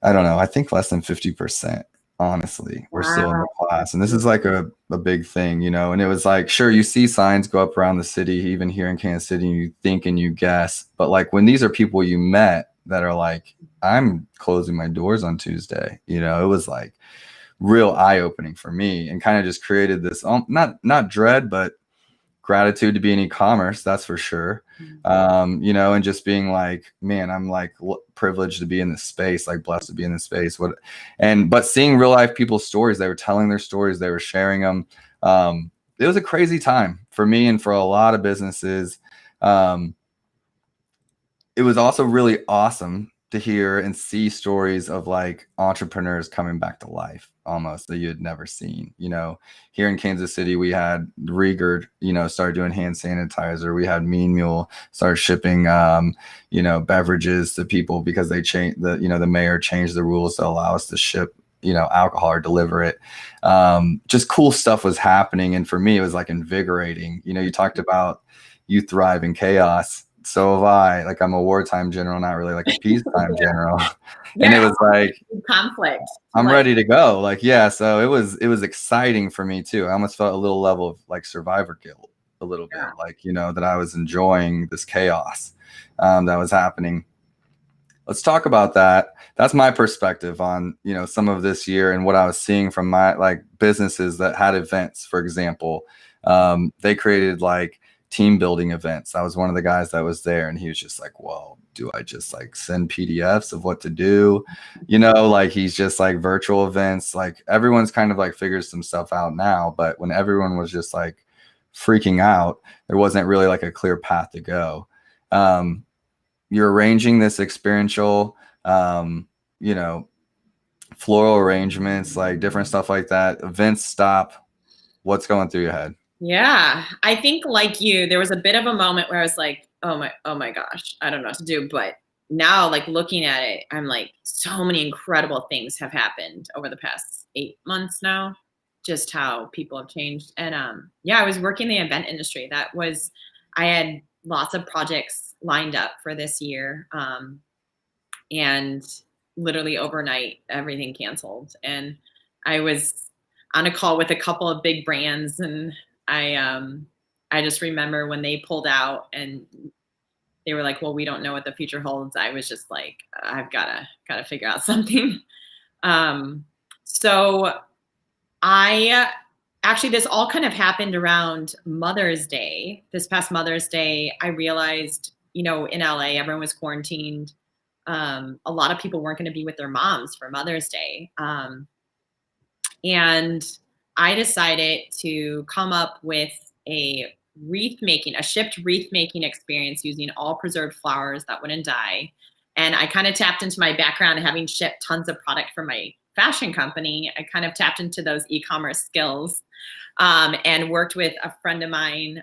I don't know, I think less than 50%. Honestly, we're still in the class, and this is like a big thing, and it was like, sure, you see signs go up around the city, even here in Kansas City, and you think and you guess, but like when these are people you met that are like, I'm closing my doors on Tuesday, it was like real eye-opening for me, and kind of just created this not dread, but gratitude to be in e-commerce, that's for sure. And just being like, man, I'm like privileged to be in this space, like blessed to be in this space. But seeing real life people's stories, they were telling their stories, they were sharing them. It was a crazy time for me and for a lot of businesses. It was also really awesome to hear and see stories of like entrepreneurs coming back to life almost that you had never seen. Here in Kansas City, we had Rieger, started doing hand sanitizer. We had Mean Mule start shipping, beverages to people because they changed the mayor changed the rules to allow us to ship, alcohol or deliver it. Just cool stuff was happening. And for me, it was like invigorating. You talked about you thrive in chaos. so have I. Like, I'm a wartime general, not really like a peacetime general. And Yeah, it was like, conflict. I'm ready to go. Like, yeah. So it was exciting for me too. I almost felt a little level of like survivor guilt a little bit, like, you know, that I was enjoying this chaos that was happening. Let's talk about that. That's my perspective on, you know, some of this year and what I was seeing from my like businesses that had events, for example. They created like team building events. I was one of the guys that was there, and he was just like, well, do I just like send PDFs of what to do? You know, like he's just like virtual events. Like everyone's kind of like figures some stuff out now, but when everyone was just like freaking out, there wasn't really like a clear path to go. You're arranging this experiential, you know, floral arrangements, like different stuff like that. Events stop. What's going through your head? Yeah, I think like you, there was a bit of a moment where I was like, oh my gosh, I don't know what to do. But now, like looking at it, I'm like, so many incredible things have happened over the past 8 months now. Just how people have changed. And yeah, I was working in the event industry. I had lots of projects lined up for this year, and literally overnight, everything canceled. And I was on a call with a couple of big brands, and I just remember when they pulled out and they were like, well, we don't know what the future holds. I was just like, I've gotta figure out something. So I actually, this all kind of happened around Mother's Day. This past Mother's Day, I realized, you know, in LA, everyone was quarantined. A lot of people weren't going to be with their moms for Mother's Day. And I decided to come up with a shipped wreath making experience using all preserved flowers that wouldn't die. And I kind of tapped into my background, having shipped tons of product for my fashion company. I kind of tapped into those e-commerce skills, and worked with a friend of mine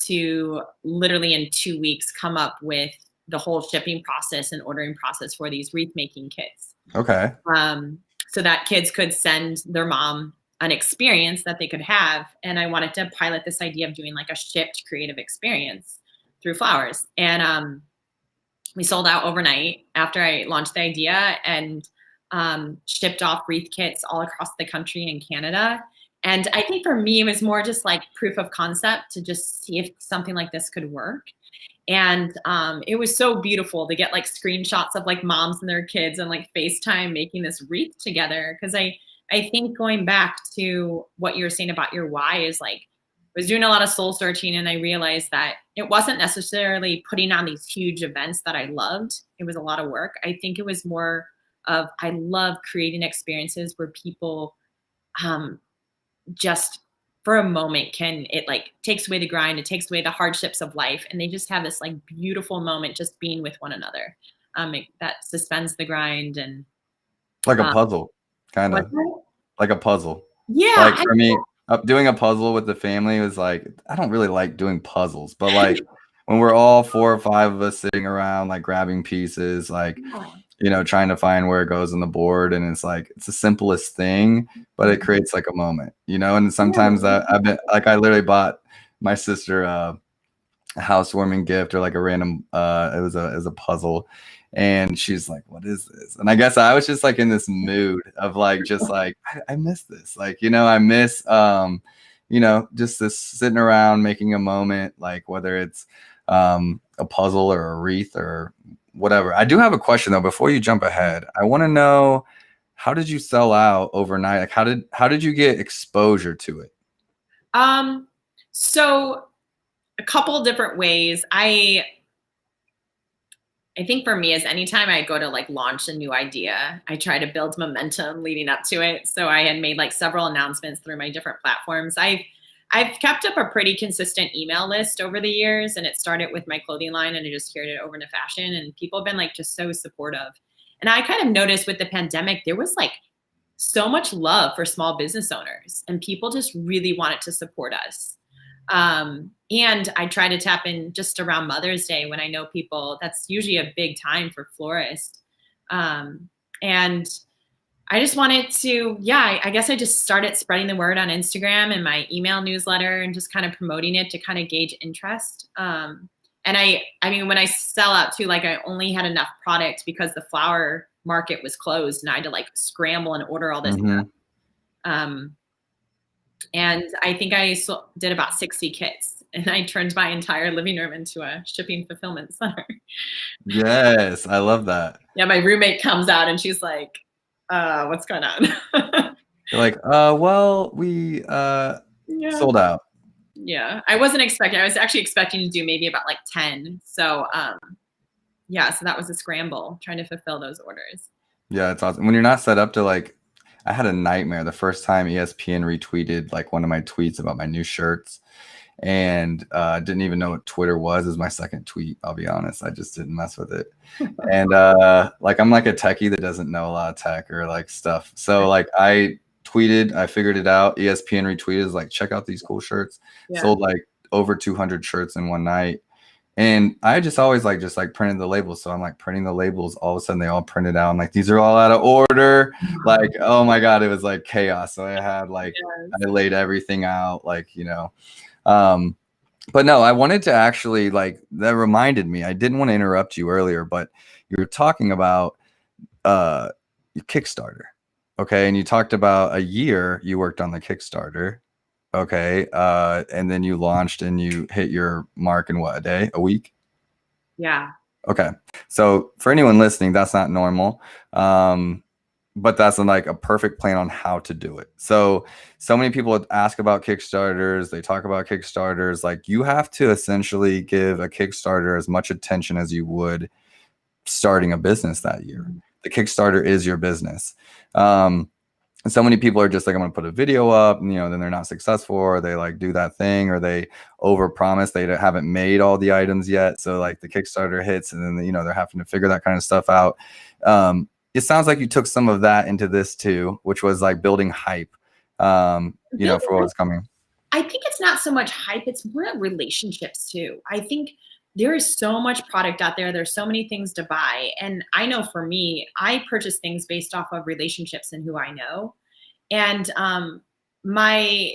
to literally in 2 weeks come up with the whole shipping process and ordering process for these wreath making kits. Okay. So that kids could send their mom an experience that they could have. And I wanted to pilot this idea of doing like a shipped creative experience through flowers. And we sold out overnight after I launched the idea, and shipped off wreath kits all across the country and Canada. And I think for me, it was more just like proof of concept to just see if something like this could work. And it was so beautiful to get like screenshots of like moms and their kids and like FaceTime making this wreath together. Cause I think going back to what you were saying about your why is like, I was doing a lot of soul searching, and I realized that it wasn't necessarily putting on these huge events that I loved. It was a lot of work. I think it was more of, I love creating experiences where people just for a moment it like takes away the grind, it takes away the hardships of life, and they just have this like beautiful moment just being with one another, that suspends the grind. And Like a puzzle, kind of like a puzzle. Yeah. Like for me, doing a puzzle with the family was like, I don't really like doing puzzles, but like when we're all 4 or 5 of us sitting around, like grabbing pieces, like, you know, trying to find where it goes on the board. And it's like, it's the simplest thing, but it creates like a moment, you know? And sometimes I've been like, I literally bought my sister a housewarming gift, or like a random, it was a puzzle. And she's like, what is this? And I guess I was just like in this mood of like, just like, I miss this. Like, you know, I miss, you know, just this sitting around making a moment, like whether it's a puzzle or a wreath or whatever. I do have a question though, before you jump ahead. I want to know, how did you sell out overnight? Like how did you get exposure to it? So a couple of different ways. I think for me is anytime I go to like launch a new idea, I try to build momentum leading up to it. So I had made like several announcements through my different platforms. I've kept up a pretty consistent email list over the years, and it started with my clothing line, and I just carried it over into fashion, and people have been like just so supportive. And I kind of noticed with the pandemic, there was like so much love for small business owners, and people just really wanted to support us. And I try to tap in just around Mother's Day when I know people, that's usually a big time for florists. And I just wanted to, I guess I just started spreading the word on Instagram and my email newsletter, and just kind of promoting it to kind of gauge interest. And And I mean, when I sell out too, like I only had enough product because the flower market was closed and I had to like scramble and order all this stuff. And I think I did about 60 kits, and I turned my entire living room into a shipping fulfillment center. Yes, I love that. Yeah, my roommate comes out and she's like, what's going on? You're like, well, we sold out. Yeah, I wasn't expecting. I was actually expecting to do maybe about like 10. So yeah, so that was a scramble trying to fulfill those orders. Yeah, it's awesome. When you're not set up to like, I had a nightmare the first time ESPN retweeted like one of my tweets about my new shirts, and didn't even know what Twitter was. It was my second tweet. I'll be honest. I just didn't mess with it. And like, I'm like a techie that doesn't know a lot of tech or like stuff. So like I tweeted, I figured it out. ESPN retweeted, like, check out these cool shirts. Yeah. Sold like over 200 shirts in one night. And I just always like just like printed the labels. So I'm like printing the labels. All of a sudden they all printed out. I'm like, these are all out of order. Like, oh my God, it was like chaos. So I had like, I laid everything out, like, you know. But no, I wanted to actually, like, that reminded me, I didn't want to interrupt you earlier, but you were talking about your Kickstarter. Okay. And you talked about a year you worked on the Kickstarter. Okay. And then you launched and you hit your mark in what, a day, a week? Yeah. Okay. So for anyone listening, that's not normal. But that's like a perfect plan on how to do it. So many people ask about Kickstarters. They talk about Kickstarters. Like, you have to essentially give a Kickstarter as much attention as you would starting a business that year. The Kickstarter is your business. So many people are just like, I'm going to put a video up, and, you know, then they're not successful, or they like do that thing, or they overpromise. They haven't made all the items yet. So like the Kickstarter hits, and then, you know, they're having to figure that kind of stuff out. It sounds like you took some of that into this too, which was like building hype, you know, for what's coming. I think it's not so much hype. It's more relationships too. I think there is so much product out there. There's so many things to buy. And I know for me, I purchase things based off of relationships and who I know. And my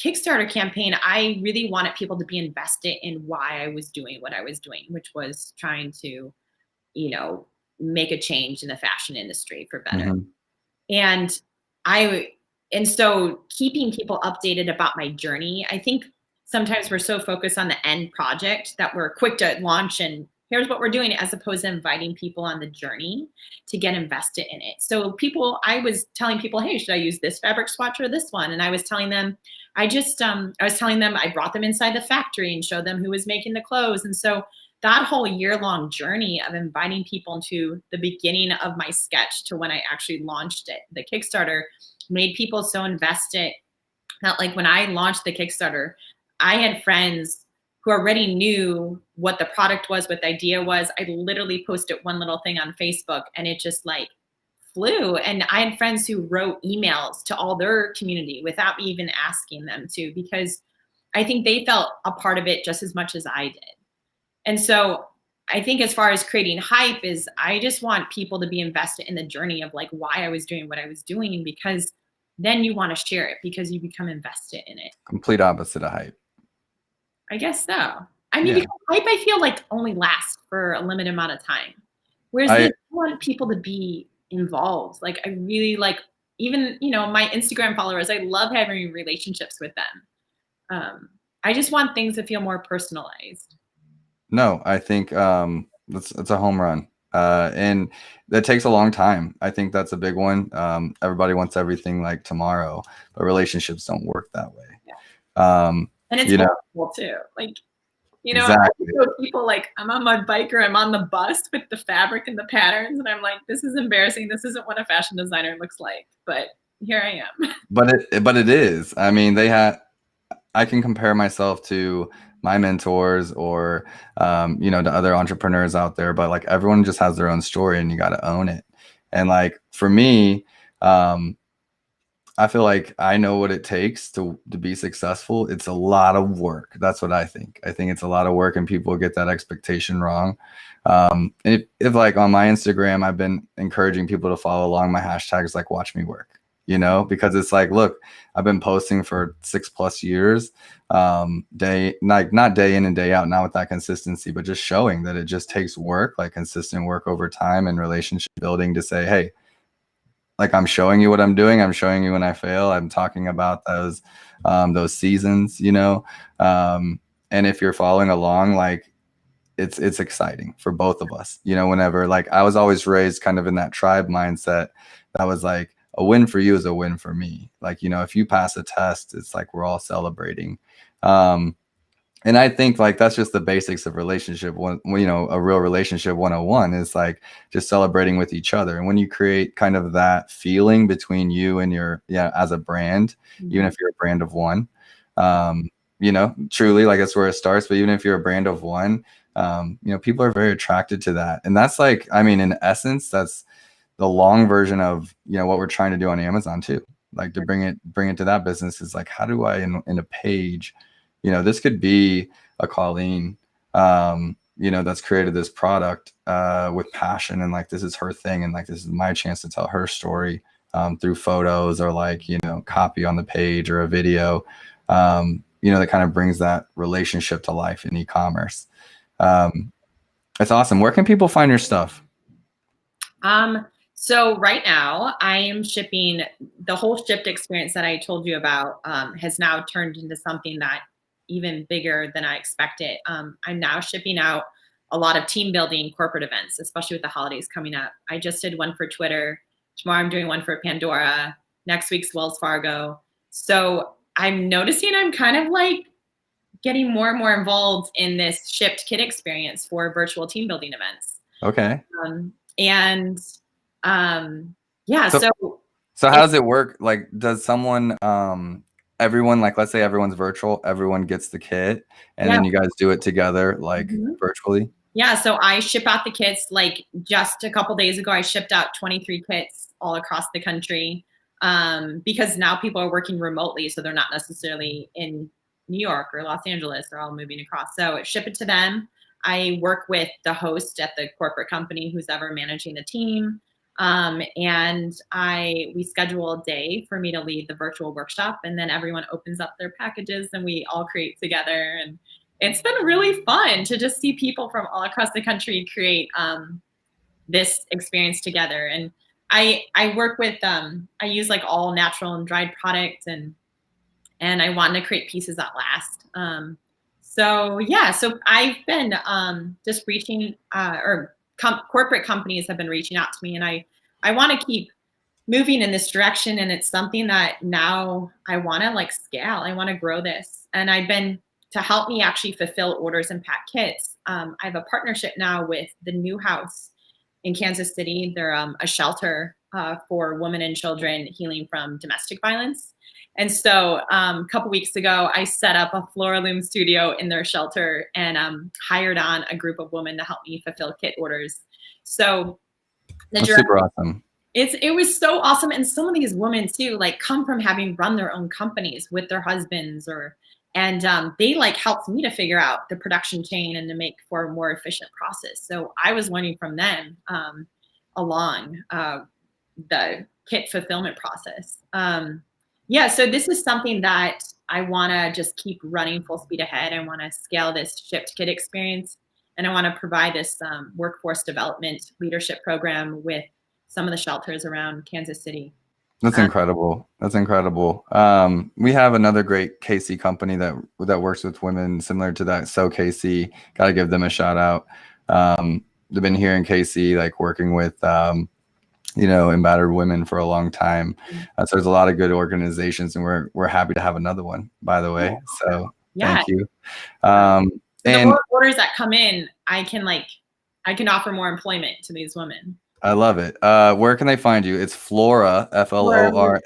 Kickstarter campaign, I really wanted people to be invested in why I was doing what I was doing, which was trying to, you know, make a change in the fashion industry for better. And so keeping people updated about my journey, I think sometimes we're so focused on the end project that we're quick to launch and here's what we're doing, as opposed to inviting people on the journey to get invested in it. So I was telling people, hey, should I use this fabric swatch or this one? And I was telling them, I brought them inside the factory and showed them who was making the clothes. And so that whole year-long journey of inviting people into the beginning of my sketch to when I actually launched it, the Kickstarter, made people so invested that, like, when I launched the Kickstarter, I had friends who already knew what the product was, what the idea was. I literally posted one little thing on Facebook and it just like flew. And I had friends who wrote emails to all their community without me even asking them to, because I think they felt a part of it just as much as I did. And so I think as far as creating hype is, I just want people to be invested in the journey of like why I was doing what I was doing, because then you want to share it because you become invested in it. Complete opposite of hype. I guess so. I mean, because hype, I feel like only lasts for a limited amount of time. Whereas I want people to be involved. Like, I really like, even, you know, my Instagram followers, I love having relationships with them. I just want things to feel more personalized. No, I think it's a home run. And that takes a long time. I think that's a big one. Everybody wants everything like tomorrow, but relationships don't work that way. Yeah. And it's horrible too. Like, you know, exactly. I know people like, I'm on my bike or I'm on the bus with the fabric and the patterns, and I'm like, this is embarrassing. This isn't what a fashion designer looks like. But here I am. But it is. I mean, I can compare myself to my mentors or, you know, to other entrepreneurs out there, but like everyone just has their own story and you got to own it. And like, for me, I feel like I know what it takes to be successful. It's a lot of work. That's what I think. I think it's a lot of work and people get that expectation wrong. If like on my Instagram, I've been encouraging people to follow along my hashtags, like watch me work. you know, because it's like, look, I've been posting for 6+ years, not day in and day out, not with that consistency, but just showing that it just takes work, like consistent work over time and relationship building to say, hey, like I'm showing you what I'm doing. I'm showing you when I fail. I'm talking about those seasons, you know, and if you're following along, like it's exciting for both of us, you know. Whenever, like, I was always raised kind of in that tribe mindset that was like, a win for you is a win for me. Like, you know, if you pass a test, it's like we're all celebrating. And I think like that's just the basics of relationship. You know, a real relationship 101 is like just celebrating with each other. And when you create kind of that feeling between you and your, as a brand, even if you're a brand of one, you know, truly, like that's where it starts. But even if you're a brand of one, you know, people are very attracted to that. And that's like, I mean, in essence, that's the long version of, you know, what we're trying to do on Amazon too. Like to bring it to that business is like, how do I in a page, you know, this could be a Colleen, you know, that's created this product with passion, and like this is her thing, and like this is my chance to tell her story through photos or like, you know, copy on the page or a video, you know, that kind of brings that relationship to life in e-commerce. It's awesome. Where can people find your stuff? So right now I am shipping the whole shipped experience that I told you about, has now turned into something that even bigger than I expected. I'm now shipping out a lot of team building corporate events, especially with the holidays coming up. I just did one for Twitter. Tomorrow I'm doing one for Pandora. Next week's Wells Fargo. So I'm noticing I'm kind of like getting more and more involved in this shipped kit experience for virtual team building events. Okay. Yeah. So how does it work? Like, does someone, everyone, like, let's say everyone's virtual, everyone gets the kit, and then you guys do it together, like virtually? Yeah. So I ship out the kits. Like just a couple days ago, I shipped out 23 kits all across the country, because now people are working remotely. So they're not necessarily in New York or Los Angeles. They're all moving across. So I ship it to them. I work with the host at the corporate company who's ever managing the team. And we schedule a day for me to lead the virtual workshop, and then everyone opens up their packages and we all create together. And it's been really fun to just see people from all across the country create this experience together. And I work with, I use like all natural and dried products, and I want to create pieces that last. So I've been just reaching, corporate companies have been reaching out to me, and I want to keep moving in this direction. And it's something that now I want to like scale. I want to grow this. And to help me actually fulfill orders and pack kits, I have a partnership now with the New House in Kansas City. They're a shelter for women and children healing from domestic violence. And so a couple weeks ago, I set up a Floraloom Studio in their shelter and hired on a group of women to help me fulfill kit orders. So that's super awesome. It was so awesome. And some of these women too, like come from having run their own companies with their husbands, and they like helped me to figure out the production chain and to make for a more efficient process. So I was learning from them along the kit fulfillment process. So this is something that I want to just keep running full speed ahead. I want to scale this shipped kit experience, and I want to provide this workforce development leadership program with some of the shelters around Kansas City. That's incredible. That's incredible. We have another great KC company that works with women similar to that. So KC, got to give them a shout out. They've been here in KC, like working with, you know, embattled women for a long time. So there's a lot of good organizations, and we're happy to have another one, by the way. So thank you. And the more orders that come in, I can offer more employment to these women. I love it. Where can they find you? It's Flora, Flora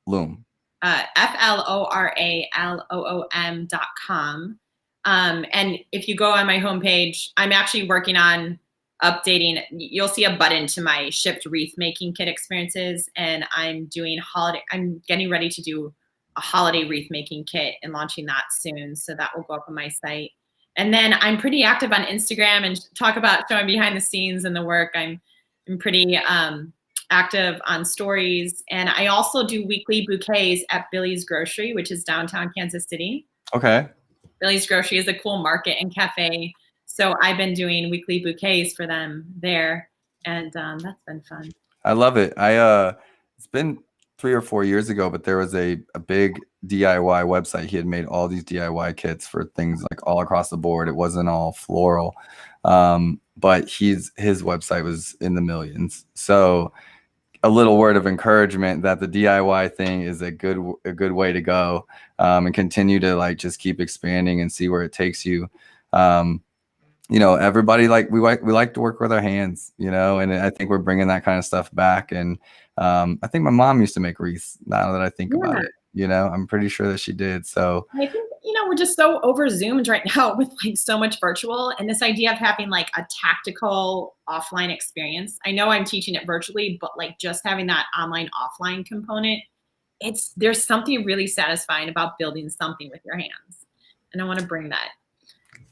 Loom. FLORALOOM.com. And if you go on my homepage, I'm actually working on updating. You'll see a button to my shipped wreath making kit experiences, and I'm getting ready to do a holiday wreath making kit and launching that soon. So that will go up on my site. And then I'm pretty active on Instagram and talk about showing behind the scenes and the work. I'm pretty active on stories. And I also do weekly bouquets at Billy's Grocery, which is downtown Kansas City. Okay. Billy's Grocery is a cool market and cafe. So I've been doing weekly bouquets for them there. And that's been fun. I love it. It's been 3 or 4 years ago, but there was a big DIY website. He had made all these DIY kits for things like all across the board. It wasn't all floral. But his website was in the millions. So a little word of encouragement that the DIY thing is a good way to go, and continue to like just keep expanding and see where it takes you. You know, everybody we like to work with our hands, you know, and I think we're bringing that kind of stuff back. And I think my mom used to make wreaths. Now that I think about it, you know, I'm pretty sure that she did. So I think, you know, we're just so over zoomed right now with like so much virtual, and this idea of having like a tactical offline experience. I know I'm teaching it virtually, but like just having that online offline component, there's something really satisfying about building something with your hands. And I want to bring that.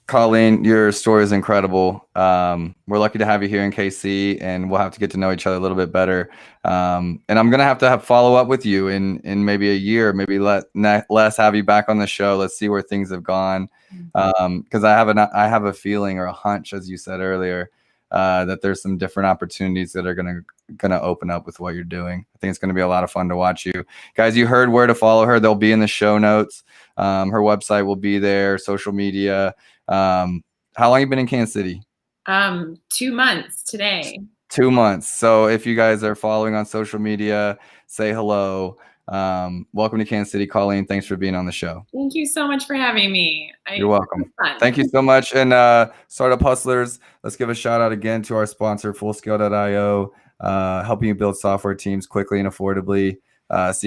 Colleen, your story is incredible. We're lucky to have you here in KC, and we'll have to get to know each other a little bit better. And I'm gonna have to follow up with you in maybe a year, maybe less have you back on the show. Let's see where things have gone. Because I have a feeling or a hunch, as you said earlier, that there's some different opportunities that are gonna open up with what you're doing. I think it's gonna be a lot of fun to watch you guys. You heard where to follow her. They'll be in the show notes. Her website will be there, social media. How long you been in Kansas City? 2 months today. 2 months. So if you guys are following on social media, say hello. Welcome to Kansas City, Colleen. Thanks for being on the show. Thank you so much for having me. You're welcome. Thank you so much. And Startup Hustlers, let's give a shout out again to our sponsor, Fullscale.io, helping you build software teams quickly and affordably. See you